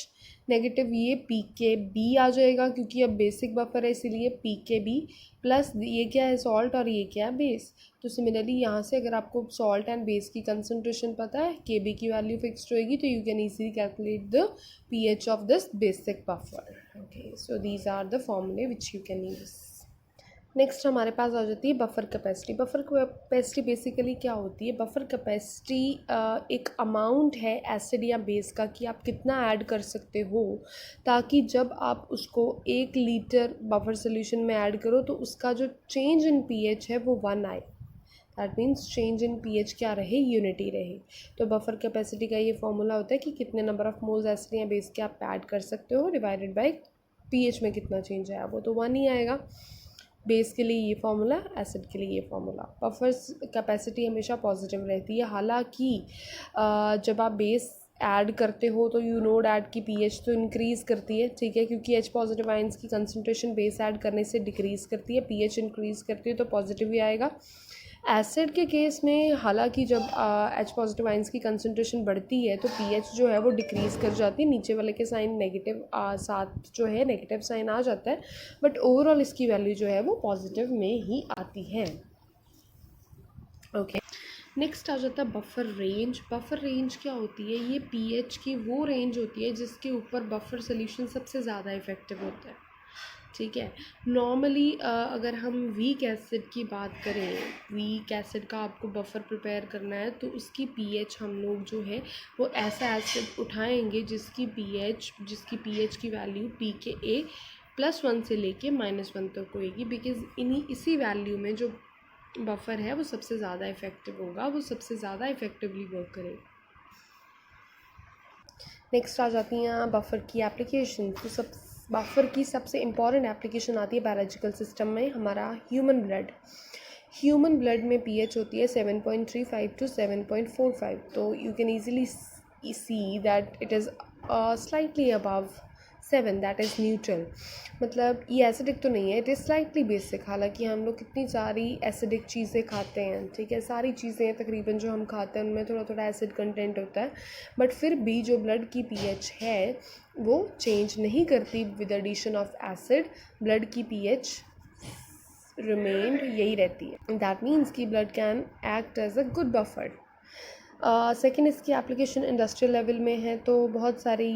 negative, ये pKb आ जाएगा क्योंकि अब बेसिक बफर है इसीलिए pKb प्लस ये क्या है, सॉल्ट और ये क्या है, बेस. तो सिमिलरली यहाँ से अगर आपको सॉल्ट एंड बेस की कंसनट्रेशन पता है, Kb की वैल्यू फिक्स्ड होएगी, तो you can easily calculate the pH of this basic buffer. Okay, so these are the formulae which you can use. Next हमारे पास आ जाती है buffer capacity. Buffer capacity basically क्या होती है, बफर कैपेसिटी एक अमाउंट है एसिड या बेस का कि आप कितना ऐड कर सकते हो, ताकि जब आप उसको 1 लीटर बफर सोल्यूशन में ऐड करो तो उसका जो चेंज इन pH है वो 1 आए. That means change in pH क्या रहे, यूनिटी रहे. तो बफर कैपेसिटी का ये फॉर्मूला होता है कि कितने नंबर ऑफ मोल्स एसिड या बेस के आप ऐड कर सकते हो डिवाइडेड बाई pH में कितना चेंज आया, वो तो 1 ही आएगा. बेस के लिए ये फार्मूला, एसिड के लिए ये फार्मूला. बफर कैपेसिटी हमेशा पॉजिटिव रहती है, हालांकि जब आप बेस ऐड करते हो तो यू नोड ऐड की pH तो इंक्रीज़ करती है. ठीक है, क्योंकि H पॉजिटिव आइंस की कंसनट्रेशन बेस ऐड करने से डिक्रीज़ करती है, pH इंक्रीज़ करती है तो पॉजिटिव ही आएगा. एसिड के केस में हालांकि जब H पॉजिटिव आइंस की कंसनट्रेशन बढ़ती है तो pH जो है वो डिक्रीज़ कर जाती है, नीचे वाले के साइन नेगेटिव साथ जो है नेगेटिव साइन आ जाता है, बट ओवरऑल इसकी वैल्यू जो है वो पॉजिटिव में ही आती है. ओके, नेक्स्ट आ जाता है बफर रेंज. बफर रेंज क्या होती है, ये pH की वो रेंज होती है जिसके ऊपर बफर सोल्यूशन सबसे ज़्यादा इफ़ेक्टिव होता है. ठीक है, नॉर्मली अगर हम वीक एसिड की बात करें, वीक एसिड का आपको बफर प्रिपेयर करना है तो उसकी pH हम लोग जो है वो ऐसा एसिड उठाएंगे जिसकी pH की वैल्यू pKa +1 से लेके -1 तक होएगी, बिकॉज इसी वैल्यू में जो बफर है वो सबसे ज़्यादा इफ़ेक्टिव होगा, वो सबसे ज़्यादा इफ़ेक्टिवली वर्क करेगा. नेक्स्ट आ जाती हैं बफर की एप्लीकेशन. तो बफर की सबसे इम्पॉर्टेंट एप्लीकेशन आती है बायोलॉजिकल सिस्टम में, हमारा ह्यूमन ब्लड में pH होती है 7.35 to 7.45. तो you can easily see that it is slightly above 7, that is neutral. मतलब ये एसिडिक तो नहीं है, इट इज़ स्लाइटली बेसिक. हालांकि हम लोग कितनी सारी एसिडिक चीज़ें खाते हैं, ठीक है, सारी चीज़ें तकरीबन जो हम खाते हैं उनमें थोड़ा थोड़ा एसिड कंटेंट होता है, बट फिर भी जो ब्लड की pH है वो चेंज नहीं करती with addition of acid. Blood की pH रिमेन्ड यही रहती है. दैट मीन्स कि blood can act as a good buffer. Second इसकी एप्लीकेशन इंडस्ट्रियल लेवल में है, तो बहुत सारी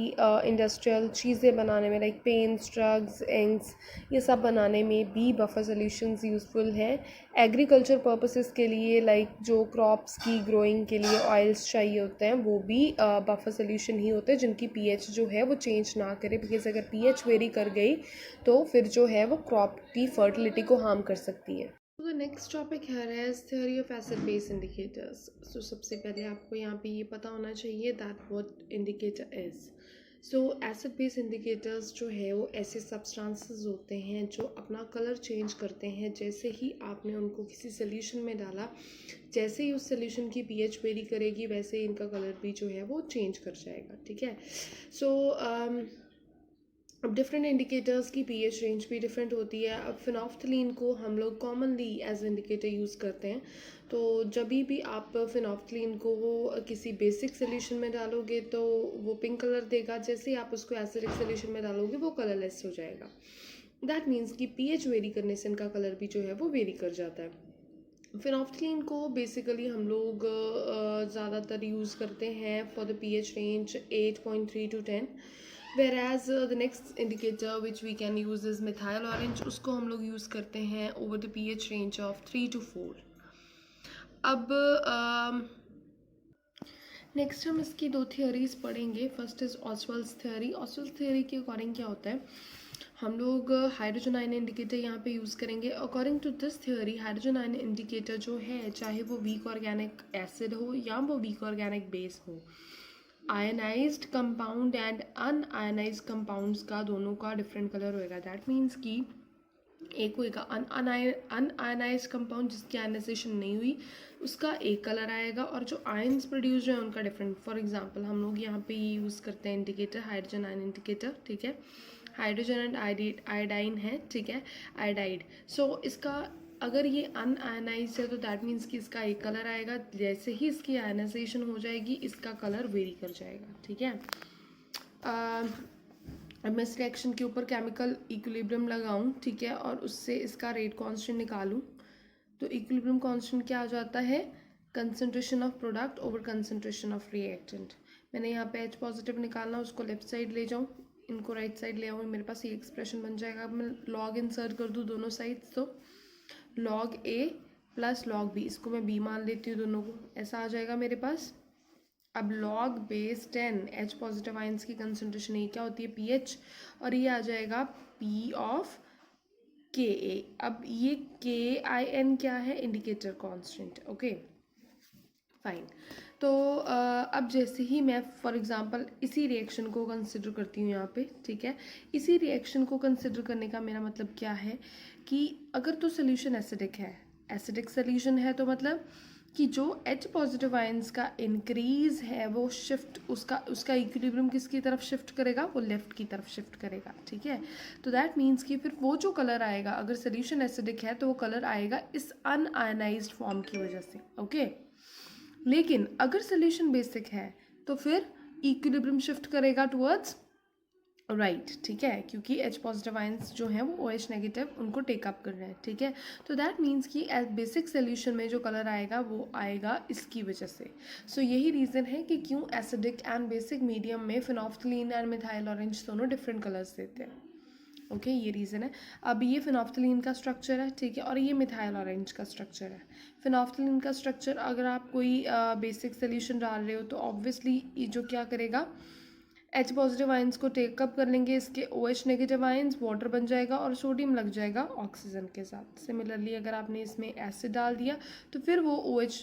इंडस्ट्रियल चीज़ें बनाने में लाइक पेंट्स, ड्रग्स, इंक्स, ये सब बनाने में भी बफर सॉल्यूशंस यूज़फुल हैं। एग्रीकल्चर पर्पसेस के लिए लाइक जो क्रॉप्स की ग्रोइंग के लिए ऑयल्स चाहिए होते हैं वो भी बफर सॉल्यूशन ही होते हैं, जिनकी पीएच जो है वो चेंज ना करे, बिकॉज अगर पीएच वेरी कर गई तो फिर जो है वो क्रॉप की फर्टिलिटी को हार्म कर सकती है। तो द नेक्स्ट टॉपिक है theory of acid base indicators. So सबसे पहले आपको यहाँ पे ये पता होना चाहिए that what indicator is. So acid base indicators जो है वो ऐसे सब्सटेंसेस होते हैं जो अपना कलर चेंज करते हैं जैसे ही आपने उनको किसी सोल्यूशन में डाला। जैसे ही उस सोल्यूशन की पीएच वेरी करेगी वैसे ही इनका कलर भी जो है वो चेंज कर जाएगा, ठीक है। सो अब डिफरेंट इंडिकेटर्स की पीएच रेंज भी डिफरेंट होती है। अब फिनॉफ्थलीन को हम लोग कॉमनली एज इंडिकेटर यूज़ करते हैं, तो जब भी आप फिनॉफ्थलीन को किसी बेसिक सोल्यूशन में डालोगे तो वो पिंक कलर देगा, जैसे ही आप उसको एसिडिक सोल्यूशन में डालोगे वो कलरलेस हो जाएगा। दैट मीन्स कि पीएच वेरी करने से इनका कलर भी जो है वो वेरी कर जाता है। फिनॉफ्थलीन को बेसिकली हम लोग ज़्यादातर यूज़ करते हैं for the pH range 8.3 to 10, whereas the next indicator which we can use is methyl orange, उसको हम लोग यूज़ करते हैं over the pH range of 3 to 4। अब नेक्स्ट हम इसकी दो थियोरीज पढ़ेंगे। First is Ostwald's theory. Ostwald's theory के अकॉर्डिंग क्या होता है, हम लोग हाइड्रोजन आयन इंडिकेटर यहाँ पे यूज़ करेंगे। According to this theory hydrogen ion indicator जो है चाहे वो वीक ऑर्गेनिक एसिड हो या वो वीक ऑर्गेनिक बेस हो, ionised compound and un-ionised compounds का दोनों का डिफरेंट कलर होएगा। दैट मीन्स कि एक होएगा अनआयनाइज्ड कंपाउंड जिसकी आयनाइजेशन नहीं हुई, उसका एक कलर आएगा, और जो आयन्स प्रोड्यूस हैं उनका डिफरेंट। फॉर एग्जांपल हम लोग यहाँ पे ये यूज़ करते हैं इंडिकेटर हाइड्रोजन आयन इंडिकेटर, ठीक है। हाइड्रोजन एंड आयोडाइन है, ठीक है, आयोडाइड। सो इसका अगर ये अनआयनाइज्ड है तो दैट मीन्स कि इसका एक कलर आएगा, जैसे ही इसकी आयनाइजेशन हो जाएगी इसका कलर वेरी कर जाएगा, ठीक है। अब मैं इस रिएक्शन के ऊपर केमिकल इक्विलिब्रियम लगाऊं, ठीक है, और उससे इसका रेट कांस्टेंट निकालूं, तो इक्विलिब्रियम कांस्टेंट क्या आ जाता है, concentration of product over concentration of reactant. मैंने यहाँ पे H पॉजिटिव निकालना, उसको लेफ्ट साइड ले जाऊँ, इनको राइट साइड ले आऊँ, मेरे पास ये एक्सप्रेशन बन जाएगा। अब मैं लॉग इंसर्ट कर दूँ दोनों साइड्स, तो log A plus log B, इसको मैं B मान लेती हूँ दोनों को, ऐसा आ जाएगा मेरे पास। अब log base 10 H positive ions की कंसंट्रेशन ये क्या होती है, pH, और ये आ जाएगा P ऑफ Ka। अब ये KIN क्या है, इंडिकेटर कांस्टेंट, ओके फाइन। तो अब जैसे ही मैं फॉर एग्जांपल इसी रिएक्शन को कंसिडर करती हूँ यहाँ पे, ठीक है। इसी रिएक्शन को कंसिडर करने का मेरा मतलब क्या है कि अगर तो सोल्यूशन एसिडिक है, एसिडिक सोल्यूशन है, तो मतलब कि जो H पॉजिटिव आयंस का इंक्रीज है वो शिफ्ट उसका इक्विलिब्रियम किसकी तरफ शिफ्ट करेगा, वो लेफ्ट की तरफ शिफ्ट करेगा, ठीक है। तो दैट मीन्स कि फिर वो जो कलर आएगा, अगर सोल्यूशन एसिडिक है तो वो कलर आएगा इस अनआयनाइज्ड फॉर्म की वजह से, ओके। लेकिन अगर सोल्यूशन बेसिक है तो फिर इक्विलिब्रियम शिफ्ट करेगा टुवर्ड्स राइट, ठीक है, क्योंकि H पॉजिटिव आयंस जो हैं वो OH नेगेटिव उनको टेकअप कर रहे हैं, ठीक है। तो दैट मीन्स कि बेसिक सोल्यूशन में जो कलर आएगा वो आएगा इसकी वजह से। सो यही रीज़न है कि क्यों एसिडिक एंड बेसिक मीडियम में फिनॉफ्थलीन एंड मिथाइल ऑरेंज दोनों डिफरेंट कलर्स देते हैं, ओके ये रीज़न है। अब ये फिनॉफ्थलीन का स्ट्रक्चर है, ठीक है, और ये मिथाइल ऑरेंज का स्ट्रक्चर है। फिनॉफ्थलीन का स्ट्रक्चर अगर आप कोई बेसिक सोल्यूशन डाल रहे हो तो ऑब्वियसली ये जो क्या करेगा, H पॉजिटिव आयंस को टेकअप कर लेंगे इसके OH नेगेटिव आयंस, वाटर बन जाएगा और सोडियम लग जाएगा ऑक्सीजन के साथ। सिमिलरली अगर आपने इसमें एसिड डाल दिया तो फिर वो OH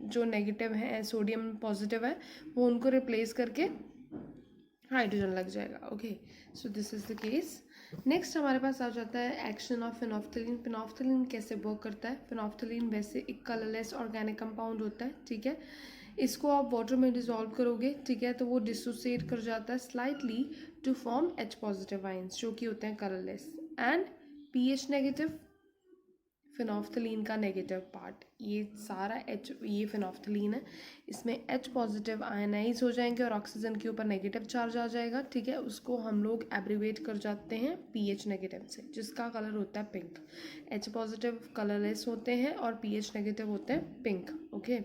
जो नेगेटिव है, सोडियम पॉजिटिव है, वो उनको रिप्लेस करके हाइड्रोजन लग जाएगा, okay. So this is the case. Next हमारे पास आ जाता है एक्शन ऑफ फिनॉफ्थलीन। फिनॉफ्थलीन कैसे वर्क करता है, फिनॉफ्थलीन वैसे एक कलरलेस ऑर्गेनिक कंपाउंड होता है, ठीक है। इसको आप वाटर में डिसॉल्व करोगे, ठीक है, तो वो डिसोसिएट कर जाता है slightly to form H positive ions जो कि होते हैं colourless, and pH negative phenolphthalein का नेगेटिव पार्ट, ये सारा ये फिनॉफ्थलीन है, इसमें H पॉजिटिव आयनाइज हो जाएंगे और ऑक्सीजन के ऊपर नेगेटिव चार्ज आ जाएगा, ठीक है। उसको हम लोग एब्रीवेट कर जाते हैं pH नेगेटिव से, जिसका कलर होता है पिंक। H पॉजिटिव कलरलेस होते हैं और pH नेगेटिव होते हैं पिंक, ओके।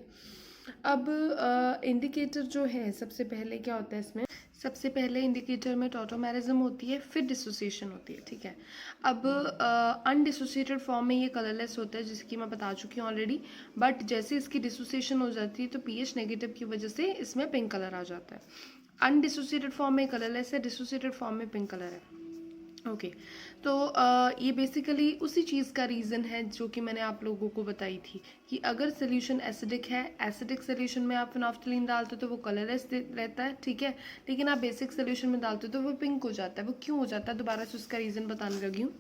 अब इंडिकेटर जो है सबसे पहले क्या होता है इसमें, सबसे पहले इंडिकेटर में टॉटोमेरिज्म होती है, फिर डिसोसिएशन होती है, ठीक है। अब अनडिसोसिएटेड फॉर्म में ये कलरलेस होता है, जिसकी मैं बता चुकी हूँ ऑलरेडी। बट जैसे इसकी डिसोसिएशन हो जाती है तो पीएच नेगेटिव की वजह से इसमें पिंक कलर आ जाता है। अनडिसोसिएटेड फॉर्म में कलरलेस है, डिसोसिएटेड फॉर्म में पिंक कलर है। ओके तो ये बेसिकली उसी चीज़ का रीज़न है जो कि मैंने आप लोगों को बताई थी कि अगर सोल्यूशन एसिडिक है, एसिडिक सोल्यूशन में आप फिनोफ्थलीन डालते हो तो वो कलरलेस रहता है, ठीक है। लेकिन आप बेसिक सोल्यूशन में डालते हो तो वो पिंक हो जाता है। वो क्यों हो जाता है, दोबारा से उसका रीज़न बताने लगी हूँ।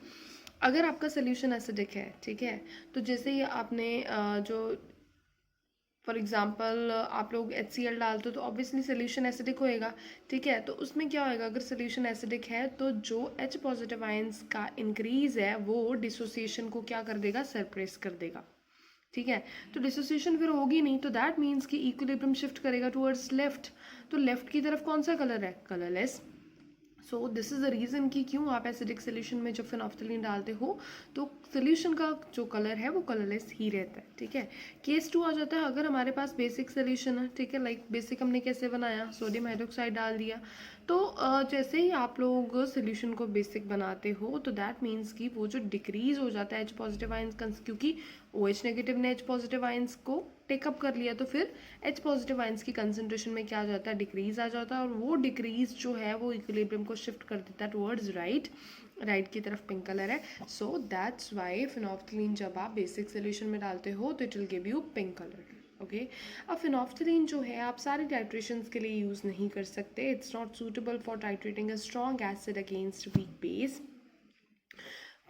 अगर आपका सोल्यूशन एसिडिक है, ठीक है, तो जैसे ही आपने जो फॉर एग्जाम्पल आप लोग HCl डालते हो तो ऑब्वियसली सोल्यूशन एसिडिक होएगा, ठीक है। तो उसमें क्या होएगा, अगर सोल्यूशन एसिडिक है तो जो H पॉजिटिव आयंस का इंक्रीज है वो डिसोसिएशन को क्या कर देगा, सरप्रेस कर देगा, ठीक है। तो डिसोसिएशन फिर होगी नहीं, तो दैट मीन्स कि इक्विलिब्रियम शिफ्ट करेगा टुवर्ड्स लेफ्ट। तो लेफ्ट की तरफ कौन सा कलर है, colourless. So this is the reason कि क्यों आप एसिडिक सोल्यूशन में जब फिनोफ्थलीन डालते हो तो सोल्यूशन का जो कलर है वो कलरलेस ही रहता है, ठीक है। केस 2 आ जाता है अगर हमारे पास बेसिक सोल्यूशन है, ठीक है। लाइक बेसिक हमने कैसे बनाया, सोडियम हाइड्रोक्साइड डाल दिया। तो जैसे ही आप लोग सोल्यूशन को बेसिक बनाते हो तो दैट मीन्स कि वो जो डिक्रीज हो जाता है H पॉजिटिव आयंस, क्योंकि OH नेगेटिव ने H पॉजिटिव आयंस को टेकअप कर लिया, तो फिर H पॉजिटिव आयंस की कंसंट्रेशन में क्या आ जाता है, डिक्रीज आ जाता है। और वो डिक्रीज जो है वो इक्विलिब्रियम को शिफ्ट कर देता है टुवर्ड्स राइट, राइट की तरफ पिंक कलर है। सो दैट्स वाई फिनोफ्थलीन जब आप बेसिक सोल्यूशन में डालते हो तो it will give you pink colour, okay. अब फिनोफ्थलीन जो है आप सारे टाइट्रेशंस के लिए यूज़ नहीं कर सकते। It's not suitable for titrating a strong acid against weak base.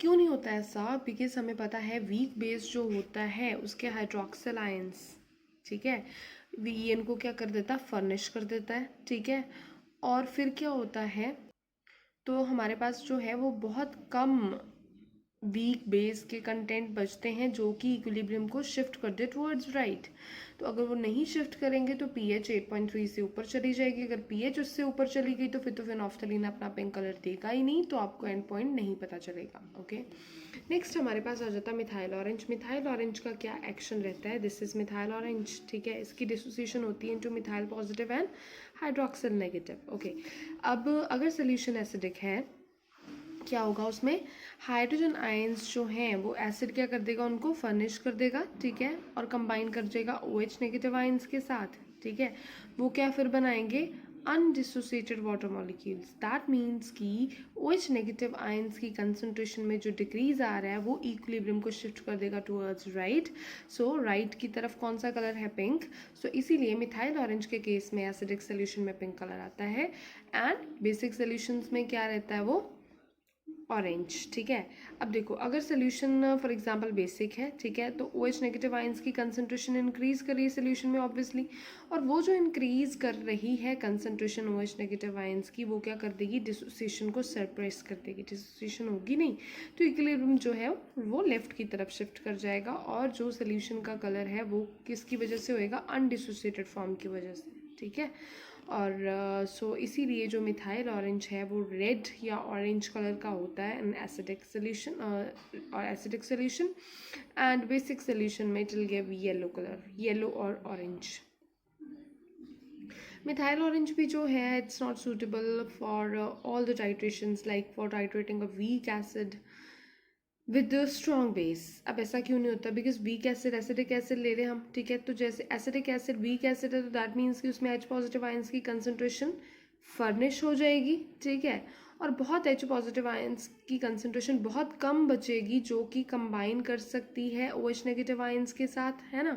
क्यों नहीं होता ऐसा, बिकॉज हमें पता है वीक बेस जो होता है उसके हाइड्रोक्सिल आयंस, ठीक है, वीएन को क्या कर देता है, फर्निश कर देता है, ठीक है। और फिर क्या होता है, तो हमारे पास जो है वो बहुत कम वीक बेस के कंटेंट बचते हैं जो कि इक्विलिब्रियम को शिफ्ट कर दे टुवर्ड्स राइट। तो अगर वो नहीं शिफ्ट करेंगे तो पीएच 8.3 से ऊपर चली जाएगी। अगर पीएच उससे ऊपर चली गई तो फिर तो फिनोफ्थलीन अपना पिंक कलर देगा ही नहीं, तो आपको एंड पॉइंट नहीं पता चलेगा, ओके। नेक्स्ट हमारे पास आ जाता है मिथाइल ऑरेंज। मिथाइल ऑरेंज का क्या एक्शन रहता है, दिस इज मिथाइल ऑरेंज, ठीक है। इसकी डिसोसिएशन होती है into methyl positive and hydroxyl negative, okay. अब अगर सोल्यूशन एसिडिक है क्या होगा, उसमें हाइड्रोजन आयंस जो हैं वो एसिड क्या कर देगा, उनको फर्निश कर देगा, ठीक है। और कंबाइन कर जाएगा OH नेगेटिव आयंस के साथ, ठीक है। वो क्या फिर बनाएंगे, undissociated water molecules. That means कि OH नेगेटिव आयंस की कंसंट्रेशन में जो डिक्रीज आ रहा है वो इक्विलिब्रियम को शिफ्ट कर देगा टुवर्ड्स राइट। सो राइट की तरफ कौन सा कलर है, पिंक। सो इसीलिए मिथाइल ऑरेंज के केस में एसिडिक सोल्यूशन में पिंक कलर आता है एंड बेसिक सोल्यूशंस में क्या रहता है, वो ऑरेंज, ठीक है। अब देखो अगर सोल्यूशन फॉर एग्जांपल बेसिक है, ठीक है, तो OH नेगेटिव आयंस की कंसंट्रेशन इंक्रीज कर रही है सोल्यूशन में ऑब्वियसली। और वो जो इंक्रीज कर रही है कंसंट्रेशन OH नेगेटिव आयंस की, वो क्या कर देगी, डिसोसिएशन को सरप्रेस कर देगी। डिसोसिएशन होगी नहीं तो इक्विलिब्रियम जो है वो लेफ्ट की तरफ शिफ्ट कर जाएगा। और जो सोल्यूशन का कलर है वो किसकी वजह से होएगा, अनडिसोसिएटेड फॉर्म की वजह से, ठीक है। और सो इसीलिए जो मिथाइल ऑरेंज है वो रेड या ऑरेंज कलर का होता है इन एसिडिक सोल्यूशन और acidic solution. And basic solution में it will give yellow colour, yellow और ऑरेंज। मिथाइल ऑरेंज भी जो है it's not suitable for all the titrations, like for titrating a weak acid with strong base. अब ऐसा क्यों नहीं होता, because weak acid acidic acid ले रहे हैं हम, ठीक है। तो जैसे एसिडिक एसिड वीक एसिड है तो दैट मीन्स कि उसमें H पॉजिटिव आयंस की कंसंट्रेशन फर्निश हो जाएगी, ठीक है। और बहुत H पॉजिटिव आयंस की कंसंट्रेशन बहुत कम बचेगी जो कि कंबाइन कर सकती है OH नेगेटिव आयंस के साथ, है ना।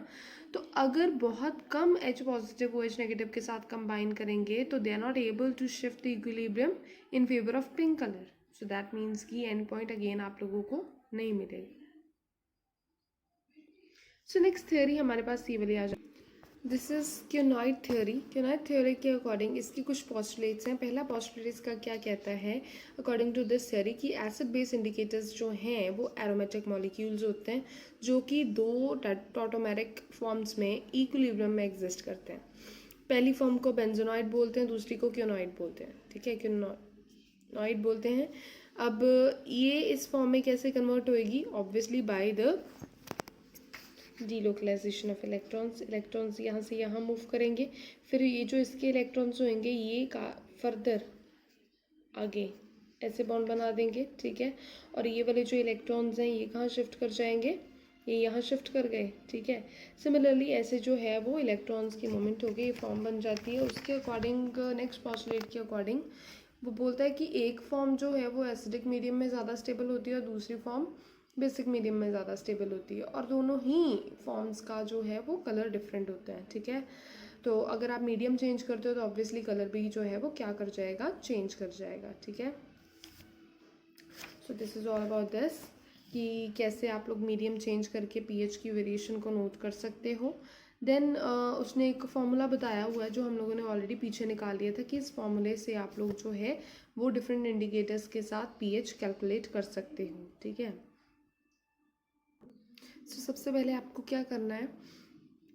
तो अगर बहुत कम H पॉजिटिव OH नेगेटिव के साथ कंबाइन करेंगे तो they are not able to shift the equilibrium in favour of pink colour. So that means कि एंड पॉइंट अगेन आप लोगों को नहीं मिलेगी। सो नेक्स्ट थ्योरी हमारे पास ये वाली आ जाए, दिस इज क्यूनॉइड थ्योरी। क्यूनॉइड थ्योरी के अकॉर्डिंग इसकी कुछ पॉस्टुलेट्स हैं। पहला पॉस्टुलेट इसका क्या कहता है, अकॉर्डिंग टू दिस थ्योरी, कि एसिड बेस इंडिकेटर्स जो हैं वो एरोमेटिक मॉलिक्यूल्स होते हैं जो कि दो टॉटोमेरिक फॉर्म्स में इक्विलिब्रियम में एग्जिस्ट करते हैं। पहली फॉर्म को बेंजोनॉइड बोलते हैं, दूसरी को क्यूनॉइड बोलते हैं, ठीक है, क्यूनॉइड बोलते हैं। अब ये इस फॉर्म में कैसे कन्वर्ट होएगी, obviously by the delocalisation of electrons, electrons यहाँ से यहाँ मूव करेंगे, फिर ये जो इसके इलेक्ट्रॉन्स होंगे ये का फर्दर आगे ऐसे बॉन्ड बना देंगे, ठीक है। और ये वाले जो इलेक्ट्रॉन्स हैं ये कहाँ शिफ्ट कर जाएंगे, ये यहाँ शिफ्ट कर गए, ठीक है। सिमिलरली ऐसे जो है वो इलेक्ट्रॉन्स की मूवमेंट हो गई, ये फॉर्म बन जाती है। उसके अकॉर्डिंग नेक्स्ट पॉस्टुलेट के अकॉर्डिंग वो बोलता है कि एक फॉर्म जो है वो एसिडिक मीडियम में ज़्यादा स्टेबल होती है और दूसरी फॉर्म बेसिक मीडियम में ज़्यादा स्टेबल होती है, और दोनों ही फॉर्म्स का जो है वो कलर डिफरेंट होता है, ठीक है। तो अगर आप मीडियम चेंज करते हो तो ऑब्वियसली कलर भी जो है वो क्या कर जाएगा, चेंज कर जाएगा, ठीक है। So this is all about this कि कैसे आप लोग मीडियम चेंज करके पीएच की वेरिएशन को नोट कर सकते हो। देन उसने एक फॉर्मूला बताया हुआ है जो हम लोगों ने ऑलरेडी पीछे निकाल लिया था कि इस फॉर्मूले से आप लोग जो है वो डिफरेंट इंडिकेटर्स के साथ पीएच कैलकुलेट कर सकते हो, ठीक है। सो सबसे पहले आपको क्या करना है,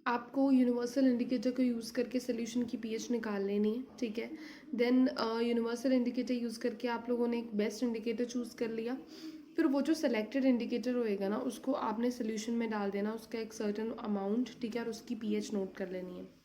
आपको यूनिवर्सल इंडिकेटर को यूज़ करके सोल्यूशन की पीएच निकाल लेनी है, ठीक है। देन यूनिवर्सल इंडिकेटर यूज़ करके आप लोगों ने एक बेस्ट इंडिकेटर चूज़ कर लिया, फिर वो जो सेलेक्टेड इंडिकेटर होएगा ना उसको आपने सोल्यूशन में डाल देना, उसका एक सर्टेन अमाउंट, ठीक है, और उसकी पीएच नोट कर लेनी है।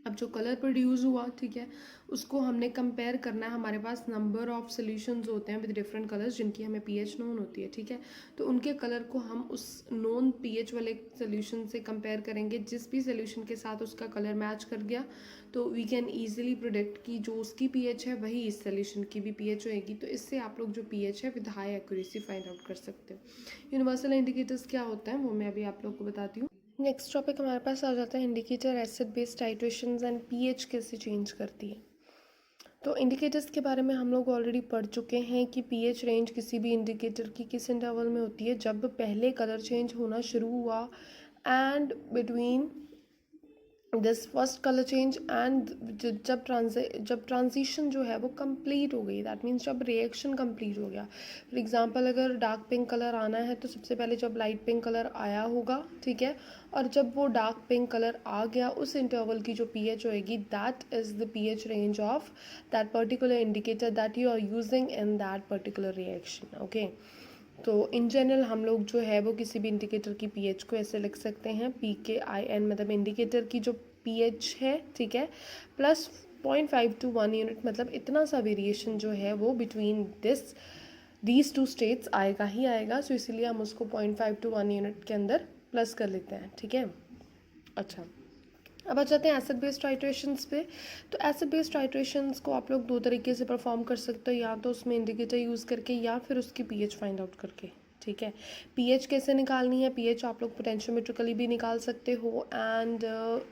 अब जो कलर प्रोड्यूस हुआ, ठीक है, उसको हमने कंपेयर करना है। हमारे पास नंबर ऑफ सोल्यूशंस होते हैं विद डिफरेंट कलर्स जिनकी हमें पीएच नोन होती है, ठीक है। तो उनके कलर को हम उस नोन पीएच वाले सोल्यूशन से कंपेयर करेंगे, जिस भी सोल्यूशन के साथ उसका कलर मैच कर गया तो वी कैन ईजिली प्रोडिक्ट कि जो उसकी पीएच है वही इस सोल्यूशन की भी पीएच होएगी। तो इससे आप लोग जो पीएच है with high accuracy find out कर सकते हो। यूनिवर्सल इंडिकेटर्स क्या होता है वो मैं अभी आप लोग को बताती हूँ। नेक्स्ट टॉपिक हमारे पास आ जाता है indicator acid base titrations and pH कैसे चेंज करती है। तो इंडिकेटर्स के बारे में हम लोग ऑलरेडी पढ़ चुके हैं कि पीएच रेंज किसी भी इंडिकेटर की किस इंटरवल में होती है, जब पहले कलर चेंज होना शुरू हुआ and between this first colour change and जब ट्रांजिशन जो है वो कंप्लीट हो गई, दैट मीन्स जब रिएक्शन कंप्लीट हो गया। फॉर एग्जांपल अगर डार्क पिंक कलर आना है तो सबसे पहले जब लाइट पिंक कलर आया होगा, ठीक है, और जब वो डार्क पिंक कलर आ गया उस इंटरवल की जो पीएच होएगी that is the pH range of that particular indicator that you are using in that particular reaction, okay. तो इन जनरल हम लोग जो है वो किसी भी इंडिकेटर की पीएच को ऐसे लिख सकते हैं, PKIN मतलब इंडिकेटर की जो पीएच है, ठीक है, प्लस 0.5 to 1 यूनिट, मतलब इतना सा वेरिएशन जो है वो बिटवीन दीज टू स्टेट्स आएगा ही आएगा। सो इसीलिए हम उसको 0.5 to 1 यूनिट के अंदर प्लस कर लेते हैं, ठीक है। अच्छा, अब आ जाते हैं एसिड बेस्ड टाइट्रेशंस पे। तो एसिड बेस्ड टाइट्रेशंस को आप लोग दो तरीके से परफॉर्म कर सकते हो, या तो उसमें इंडिकेटर यूज़ करके या फिर उसकी पीएच फाइंड आउट करके, ठीक है। पीएच कैसे निकालनी है, पीएच आप लोग पोटेंशियोमेट्रिकली भी निकाल सकते हो एंड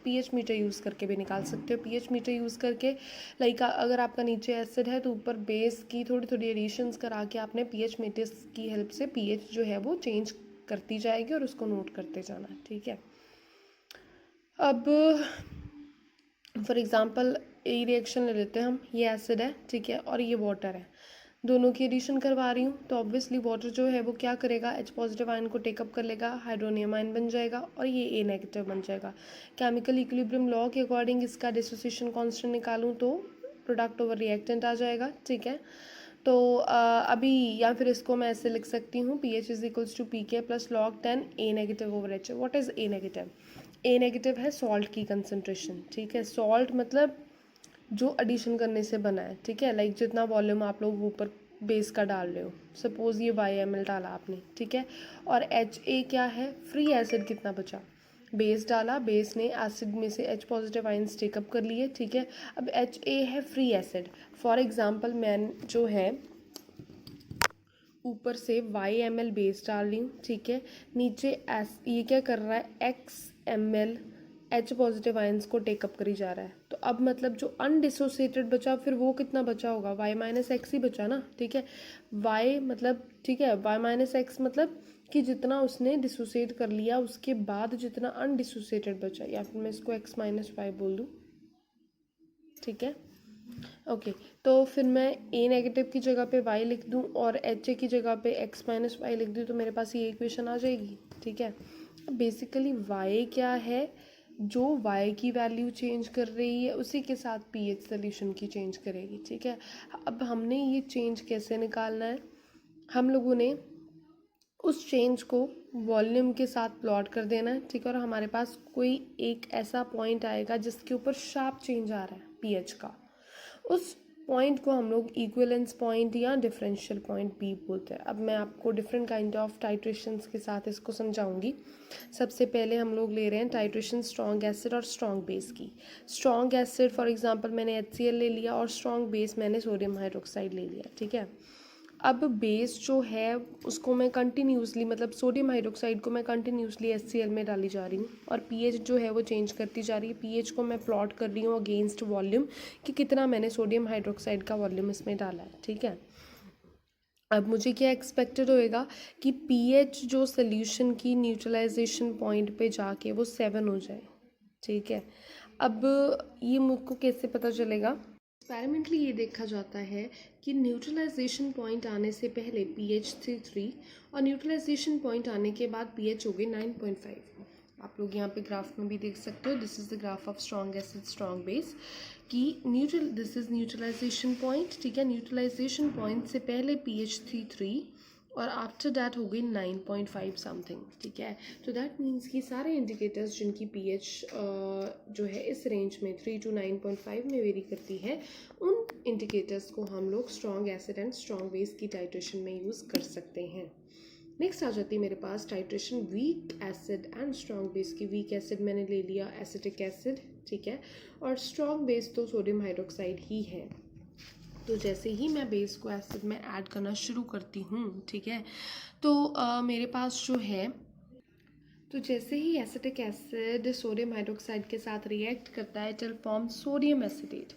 पीएच मीटर यूज़ करके भी निकाल सकते हो। पीएच मीटर यूज़ करके लाइक अगर आपका नीचे एसिड है तो ऊपर बेस की थोड़ी थोड़ी एडिशंस करा के आपने पीएच मीटर्स की हेल्प से पीएच जो है वो चेंज करती जाएगी और उसको नोट करते जाना है, ठीक है। अब फॉर एग्ज़ाम्पल ए रिएक्शन ले लेते हैं हम, ये एसिड है, ठीक है, और ये वाटर है, दोनों की एडिशन करवा रही हूँ। तो ऑब्वियसली वाटर जो है वो क्या करेगा, H पॉजिटिव आयन को टेकअप कर लेगा, हाइड्रोनियम आयन बन जाएगा और ये A नेगेटिव बन जाएगा। केमिकल इक्विलिब्रियम लॉ के अकॉर्डिंग इसका डिसोसिएशन कांस्टेंट निकालूँ तो प्रोडक्ट ओवर रिएक्टेंट आ जाएगा, ठीक है। तो अभी या फिर इसको मैं ऐसे लिख सकती हूँ, PH is equals to PK plus log 10 A negative over H। What is A negative? A negative है सॉल्ट की कंसनट्रेशन, ठीक है। सॉल्ट मतलब जो एडिशन करने से बना है, ठीक है, लाइक जितना वॉल्यूम आप लोग ऊपर बेस का डाल रहे हो, सपोज ये YmL डाला आपने, ठीक है, और HA क्या है, फ्री एसिड कितना बचा, बेस डाला, बेस ने एसिड में से H पॉजिटिव आयंस टेकअप कर लिए, ठीक है। अब HA है फ्री एसिड। फॉर एग्जांपल मैं जो है ऊपर से YmL बेस डाल रही हूँ, ठीक है, नीचे ये क्या कर रहा है, XmL H पॉजिटिव आयंस को टेकअप करी जा रहा है। तो अब मतलब जो अनडिसोसिएटेड बचा फिर वो कितना बचा होगा, Y माइनस एक्स ही बचा ना, ठीक है। Y मतलब, ठीक है, Y माइनस एक्स मतलब कि जितना उसने डिसोसिएट कर लिया उसके बाद जितना अनडिसोसिएटेड बचा, या फिर मैं इसको x माइनस वाई बोल दूँ, ठीक है, ओके। तो फिर मैं A नेगेटिव की जगह पे Y लिख दूँ और HA की जगह पे x माइनस वाई लिख दूँ तो मेरे पास ये इक्वेशन आ जाएगी, ठीक है। बेसिकली Y क्या है, जो Y की वैल्यू चेंज कर रही है उसी के साथ पीएच सोल्यूशन की चेंज करेगी, ठीक है। अब हमने ये चेंज कैसे निकालना है, हम लोगों ने उस चेंज को वॉल्यूम के साथ प्लॉट कर देना है, ठीक है। और हमारे पास कोई एक ऐसा पॉइंट आएगा जिसके ऊपर शार्प चेंज आ रहा है पीएच का, उस पॉइंट को हम लोग इक्विवेलेंस पॉइंट या डिफरेंशियल पॉइंट भी बोलते हैं। अब मैं आपको डिफरेंट काइंड ऑफ टाइट्रेशंस के साथ इसको समझाऊंगी। सबसे पहले हम लोग ले रहे हैं टाइट्रेशन स्ट्रॉन्ग एसिड और स्ट्रॉन्ग बेस की। स्ट्रॉन्ग एसिड फॉर एग्जांपल मैंने HCl ले लिया और स्ट्रॉन्ग बेस मैंने सोडियम हाइड्रोक्साइड ले लिया, ठीक है। अब बेस जो है उसको मैं कंटिन्यूसली, मतलब सोडियम हाइड्रोक्साइड को मैं कंटिन्यूसली HCl में डाली जा रही हूँ और पीएच जो है वो चेंज करती जा रही है। पीएच को मैं प्लॉट कर रही हूँ अगेंस्ट वॉल्यूम कि कितना मैंने सोडियम हाइड्रोक्साइड का वॉल्यूम इसमें डाला है, ठीक है। अब मुझे क्या एक्सपेक्टेड होएगा कि पीएच जो सोल्यूशन की न्यूट्रलाइजेशन पॉइंट पे जाके वो 7 हो जाए, ठीक है। अब ये मुझको कैसे पता चलेगा? एक्सपेरिमेंटली ये देखा जाता है कि न्यूट्रलाइजेशन पॉइंट आने से पहले pH थी 3 और न्यूट्रलाइजेशन पॉइंट आने के बाद pH हो गई 9.5। आप लोग यहाँ पे ग्राफ में भी देख सकते हो, this is the graph of strong acid strong base कि दिस इज़ न्यूट्रलाइजेशन पॉइंट, ठीक है। न्यूट्रलाइजेशन पॉइंट से पहले pH थी 3 और आफ्टर दैट हो गई 9.5 समथिंग, ठीक है। तो दैट मीन्स कि सारे इंडिकेटर्स जिनकी pH जो है इस रेंज में 3 to 9.5 में वेरी करती है, उन इंडिकेटर्स को हम लोग strong acid and strong base की टाइट्रेशन में यूज़ कर सकते हैं। नेक्स्ट आ जाती है मेरे पास titration weak acid and strong base की। वीक एसिड मैंने ले लिया एसिटिक एसिड, ठीक है, और स्ट्रॉन्ग बेस तो सोडियम हाइड्रोक्साइड ही है। तो जैसे ही मैं बेस को एसिड में ऐड करना शुरू करती हूँ, ठीक है, तो मेरे पास जो है, तो जैसे ही एसिटिक एसिड सोडियम हाइड्रोक्साइड के साथ रिएक्ट करता है, it will form sodium acetate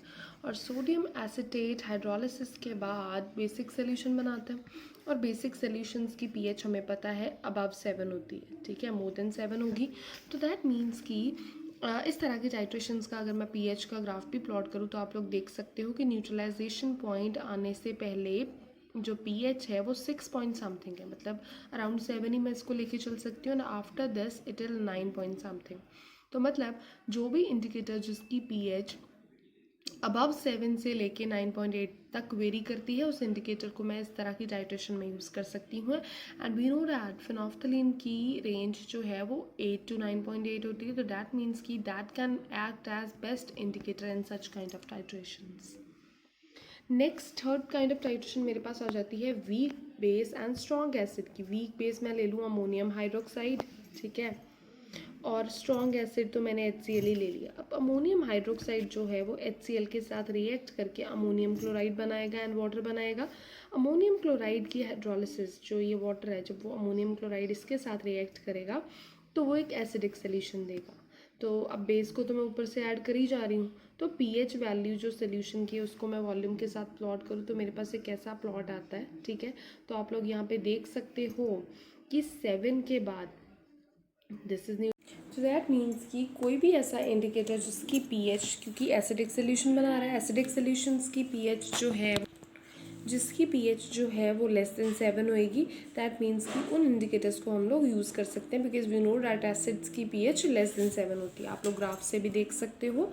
और सोडियम एसिटेट हाइड्रोलिसिस के बाद बेसिक सोल्यूशन बनाते हैं और बेसिक सोल्यूशंस की पीएच हमें पता है अबव 7 होती है, ठीक है, मोर देन 7 होगी। तो दैट मीन्स कि इस तरह की टाइट्रेशंस का अगर मैं पीएच का ग्राफ भी प्लॉट करूँ तो आप लोग देख सकते हो कि न्यूट्रलाइजेशन पॉइंट आने से पहले जो पीएच है वो 6 पॉइंट समथिंग है, मतलब अराउंड 7 ही मैं इसको लेके चल सकती हूँ ना। After this it'll 9 point something. तो मतलब जो भी इंडिकेटर जिसकी पीएच अबव 7 से लेके 9.8 तक वेरी करती है, उस इंडिकेटर को मैं इस तरह की टाइट्रेशन में यूज़ कर सकती हूँ। And we know that phenolphthalein की रेंज जो है वो 8 to 9.8 होती है। तो दैट मीन्स कि that can act as best indicator in such kind of titrations. Next third kind of titration मेरे पास आ जाती है weak base and strong acid की। वीक बेस मैं ले लूँ अमोनियम हाइड्रोक्साइड, ठीक है, और स्ट्रॉन्ग एसिड तो मैंने HCl ही ले लिया। अब अमोनियम हाइड्रोक्साइड जो है वो HCl के साथ रिएक्ट करके अमोनियम क्लोराइड बनाएगा एंड वाटर बनाएगा। अमोनियम क्लोराइड की हाइड्रोलिसिस, जो ये वाटर है, जब वो अमोनियम क्लोराइड इसके साथ रिएक्ट करेगा तो वो एक एसिडिक सोल्यूशन देगा। तो अब बेस को तो मैं ऊपर से ऐड कर ही जा रही हूँ, तो पीएच वैल्यू जो सोल्यूशन की है उसको मैं वॉल्यूम के साथ प्लॉट करूँ तो मेरे पास एक ऐसा प्लॉट आता है, ठीक है। तो आप लोग यहाँ पे देख सकते हो कि 7 के बाद दिस इज न्यू। तो दैट मीन्स कि कोई भी ऐसा इंडिकेटर जिसकी पीएच, क्योंकि एसिडिक सोल्यूशन बना रहा है, एसिडिक सोल्यूशंस की पीएच जो है, जिसकी पीएच जो है वो लेस देन 7 होएगी, दैट मीन्स कि उन इंडिकेटर्स को हम लोग यूज़ कर सकते हैं because we know that acids की पीएच लेस देन 7 होती है। आप लोग ग्राफ से भी देख सकते हो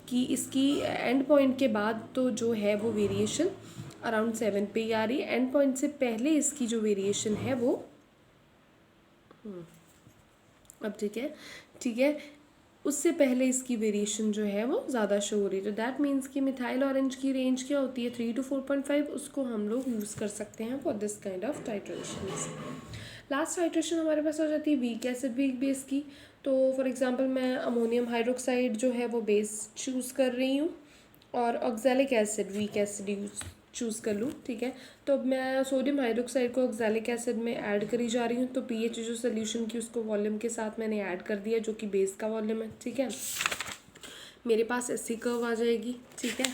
कि इसकी एंड पॉइंट के बाद तो जो है वो वेरिएशन अराउंड 7 पे ही आ रही है। एंड पॉइंट से पहले इसकी जो वेरिएशन है वो अब ठीक है, उससे पहले इसकी वेरिएशन जो है वो ज़्यादा शो हो रही है। तो दैट मीन्स कि मिथाइल ऑरेंज की रेंज क्या होती है 3 to 4.5, उसको हम लोग यूज़ कर सकते हैं for this kind of titrations. Last titration हमारे पास आ जाती है वीक एसिड वीक बेस की। तो फॉर एग्जांपल मैं अमोनियम हाइड्रोक्साइड जो है वो बेस चूज़ कर रही हूँ और oxalic acid weak acid choose कर लूँ, ठीक है। तो अब मैं सोडियम हाइड्रोक्साइड को ऑक्सैलिक एसिड में ऐड करी जा रही हूँ, तो पीएच जो सोल्यूशन की उसको वॉल्यूम के साथ मैंने ऐड कर दिया जो कि बेस का वॉल्यूम है, ठीक है। मेरे पास ऐसी कर्व आ जाएगी, ठीक है।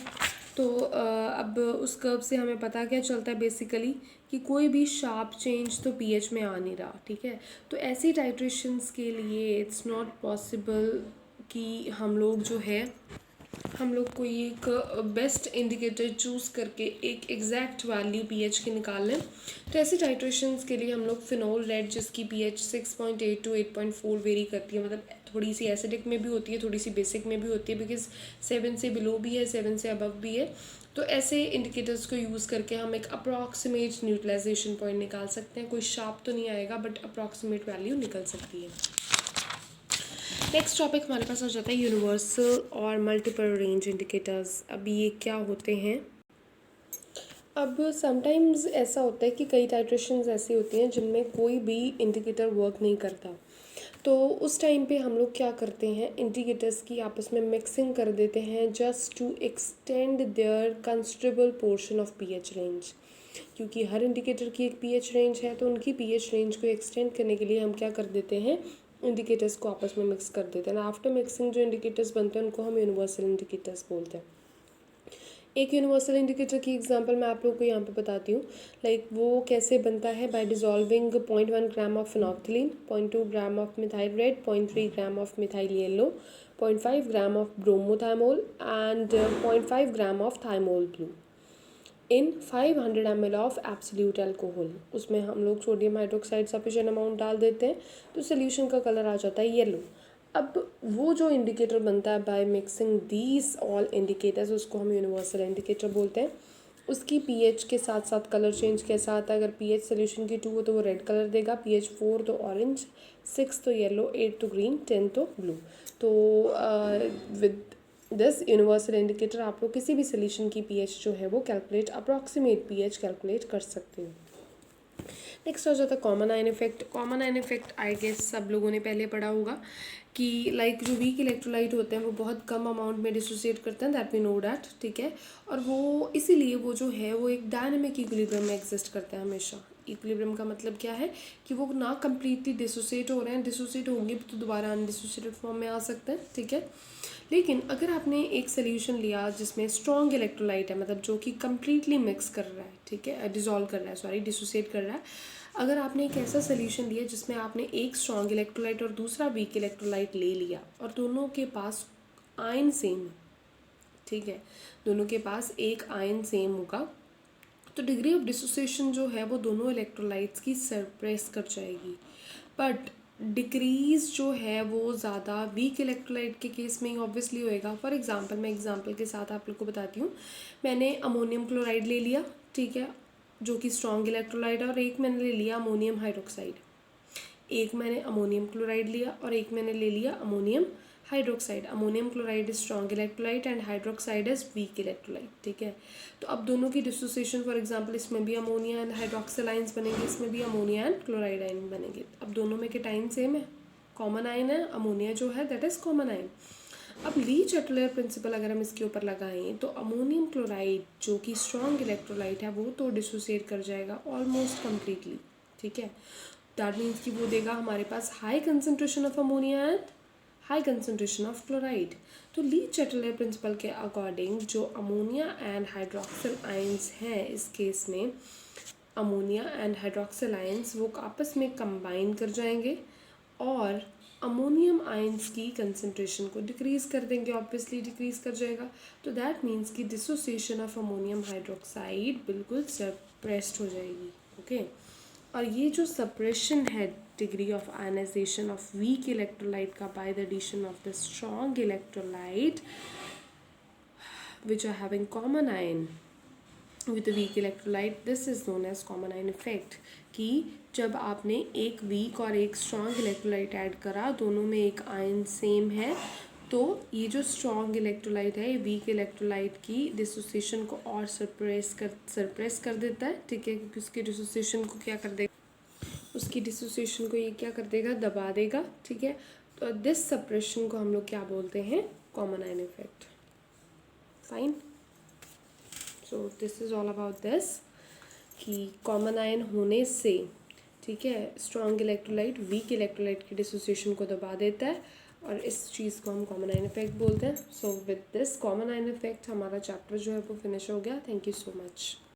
तो अब उस कर्व से हमें पता क्या चलता है बेसिकली कि कोई भी शार्प चेंज तो पीएच में आ नहीं रहा, ठीक है। तो ऐसी टाइट्रेशंस के लिए इट्स नॉट पॉसिबल कि हम लोग कोई एक बेस्ट इंडिकेटर चूज़ करके एक एग्जैक्ट वैल्यू पीएच की निकाल लें। तो ऐसी टाइट्रेशंस के लिए हम लोग फिनोल रेड, जिसकी पीएच 6.8 to 8.4 वेरी करती है, मतलब थोड़ी सी एसिडिक में भी होती है, थोड़ी सी बेसिक में भी होती है, बिकॉज 7 से बिलो भी है, 7 से अबव भी है। तो ऐसे इंडिकेटर्स को यूज़ करके हम एक अप्रॉक्सीमेट न्यूट्रलाइजेशन पॉइंट निकाल सकते हैं। कोई शार्प तो नहीं आएगा, बट अप्रॉक्सीमेट वैल्यू निकल सकती है। नेक्स्ट टॉपिक हमारे पास आ जाता है यूनिवर्सल और मल्टीपल रेंज इंडिकेटर्स। अब ये क्या होते हैं? अब समटाइम्स ऐसा होता है कि कई टाइट्रेशंस ऐसी होती हैं जिनमें कोई भी इंडिकेटर वर्क नहीं करता, तो उस टाइम पे हम लोग क्या करते हैं, इंडिकेटर्स की आपस में मिक्सिंग कर देते हैं just to extend their considerable portion of pH range. क्योंकि हर इंडिकेटर की एक पीएच रेंज है, तो उनकी पीएच रेंज को एक्सटेंड करने के लिए हम क्या कर देते हैं, इंडिकेटर्स को आपस में मिक्स कर देते हैं। आफ्टर मिक्सिंग जो इंडिकेटर्स बनते हैं उनको हम यूनिवर्सल इंडिकेटर्स बोलते हैं। एक यूनिवर्सल इंडिकेटर की एग्जांपल मैं आप लोगों को यहाँ पे बताती हूँ। लाइक वो कैसे बनता है, by dissolving 0.1 gram of phenolphthalein, 0.2 gram of methyl red, 0.3 gram of methyl yellow, 0.5 gram of bromothymol and 0.5 gram of thymol blue in 500 ml of absolute alcohol. उसमें हम लोग सोडियम हाइड्रोक्साइड सफिशिएंट अमाउंट डाल देते हैं, तो सोल्यूशन का colour आ जाता है येलो। अब वो जो इंडिकेटर बनता है by mixing these all indicators, उसको हम यूनिवर्सल इंडिकेटर बोलते हैं। उसकी पीएच के साथ साथ कलर चेंज कैसा आता है, अगर पीएच सोल्यूशन की 2 हो तो वो रेड कलर देगा, पीएच 4 तो ऑरेंज, 6 तो येलो, 8 तो ग्रीन, 10 तो ब्लू। तो विद दिस यूनिवर्सल इंडिकेटर आप लोग किसी भी सोल्यूशन की पीएच जो है वो कैलकुलेट, अप्रॉक्सीमेट पीएच कैलकुलेट कर सकते हो। नेक्स्ट आ जाता है common ion effect. Common ion effect I guess सब लोगों ने पहले पढ़ा होगा कि लाइक जो वीक इलेक्ट्रोलाइट होते हैं वो बहुत कम अमाउंट में डिसोसिएट करते हैं, दैट वी नो डैट, ठीक है। और वो इसीलिए वो जो है वो एक डायनेमिक इक्विलिब्रियम में एग्जिस्ट करते हैं हमेशा। इक्विलिब्रियम का मतलब क्या है कि वो ना कम्प्लीटली डिसोसिएट हो रहे हैं, डिसोसिएट होंगे तो दोबारा अनडिसोसिएटेड फॉर्म में आ सकते हैं, ठीक है। लेकिन अगर आपने एक सोल्यूशन लिया जिसमें स्ट्रॉन्ग इलेक्ट्रोलाइट है, मतलब जो कि कम्प्लीटली मिक्स कर रहा है, ठीक है, डिसॉल्व कर रहा है, सॉरी डिसोसिएट कर रहा है, अगर आपने एक ऐसा सोल्यूशन लिया जिसमें आपने एक स्ट्रॉन्ग इलेक्ट्रोलाइट और दूसरा वीक इलेक्ट्रोलाइट ले लिया और दोनों के पास आयन सेम, ठीक है, दोनों के पास एक आयन सेम होगा, तो डिग्री ऑफ डिसोसिएशन जो है वो दोनों इलेक्ट्रोलाइट्स की सरप्रेस कर जाएगी। बट डिक्रीज जो है वो ज़्यादा वीक इलेक्ट्रोलाइट के केस में ही ऑब्वियसली होएगा। फॉर एग्जांपल, मैं एग्जांपल के साथ आप लोग को बताती हूँ। मैंने अमोनियम क्लोराइड ले लिया, ठीक है, जो कि स्ट्रॉन्ग इलेक्ट्रोलाइट है, और एक मैंने ले लिया अमोनियम हाइड्रोक्साइड। एक मैंने अमोनियम क्लोराइड लिया और एक मैंने ले लिया ammonium hydroxide. Ammonium chloride is strong electrolyte and hydroxide is weak electrolyte, ठीक है। तो अब दोनों की डिसोसिएशन, फॉर एग्जांपल इसमें भी अमोनिया एंड हाइड्रोक्सिल आयंस बनेंगे, इसमें भी अमोनिया एंड क्लोराइड आयन बनेंगे। अब दोनों में केटाइन सेम है, कॉमन आयन है, अमोनिया जो है दैट इज कॉमन आयन। अब ली-चैटलर प्रिंसिपल अगर हम इसके ऊपर लगाएं तो अमोनियम क्लोराइड जो कि स्ट्रॉन्ग इलेक्ट्रोलाइट है वो तो डिसोसिएट कर जाएगा ऑलमोस्ट कम्प्लीटली, ठीक है। दैट मीन्स कि वो देगा हमारे पास high concentration of ammonia and high concentration of chloride. तो ली-चैटलर प्रिंसिपल के अकॉर्डिंग जो अमोनिया एंड हाइड्रोक्सिल आयंस हैं, इस केस में अमोनिया एंड हाइड्रोक्सिल आयंस वो आपस में कंबाइन कर जाएंगे और अमोनियम आयंस की कंसनट्रेशन को डिक्रीज़ कर देंगे, ऑब्वियसली डिक्रीज़ कर जाएगा। तो दैट मीन्स कि डिसोसिएशन ऑफ अमोनियम हाइड्रोक्साइड बिल्कुल सप्रेस्ड हो जाएगी, ओके। और ये जो सप्रेशन है degree of ionisation of weak electrolyte का by the addition of the strong electrolyte which are having common ion with a weak electrolyte, this is known as common ion effect। कि जब आपने एक week और एक strong electrolyte add करा, दोनों में एक आयन सेम है, तो ये जो स्ट्रॉन्ग इलेक्ट्रोलाइट है ये वीक इलेक्ट्रोलाइट की डिसोसिएशन को और सरप्रेस कर देता है, ठीक है, क्योंकि उसकी डिसोसिएशन को क्या कर देगा, उसकी डिसोसिएशन को ये क्या कर देगा, दबा देगा, ठीक है। तो दिस सप्रेशन को हम लोग क्या बोलते हैं, common ion effect. Fine, so this is all about this कि कॉमन आयन होने से, ठीक है, स्ट्रॉन्ग इलेक्ट्रोलाइट वीक इलेक्ट्रोलाइट की डिसोसिएशन को दबा देता है और इस चीज़ को हम कॉमन आयन इफेक्ट बोलते हैं। So with this common ion effect हमारा चैप्टर जो है वो फिनिश हो गया। Thank you so much.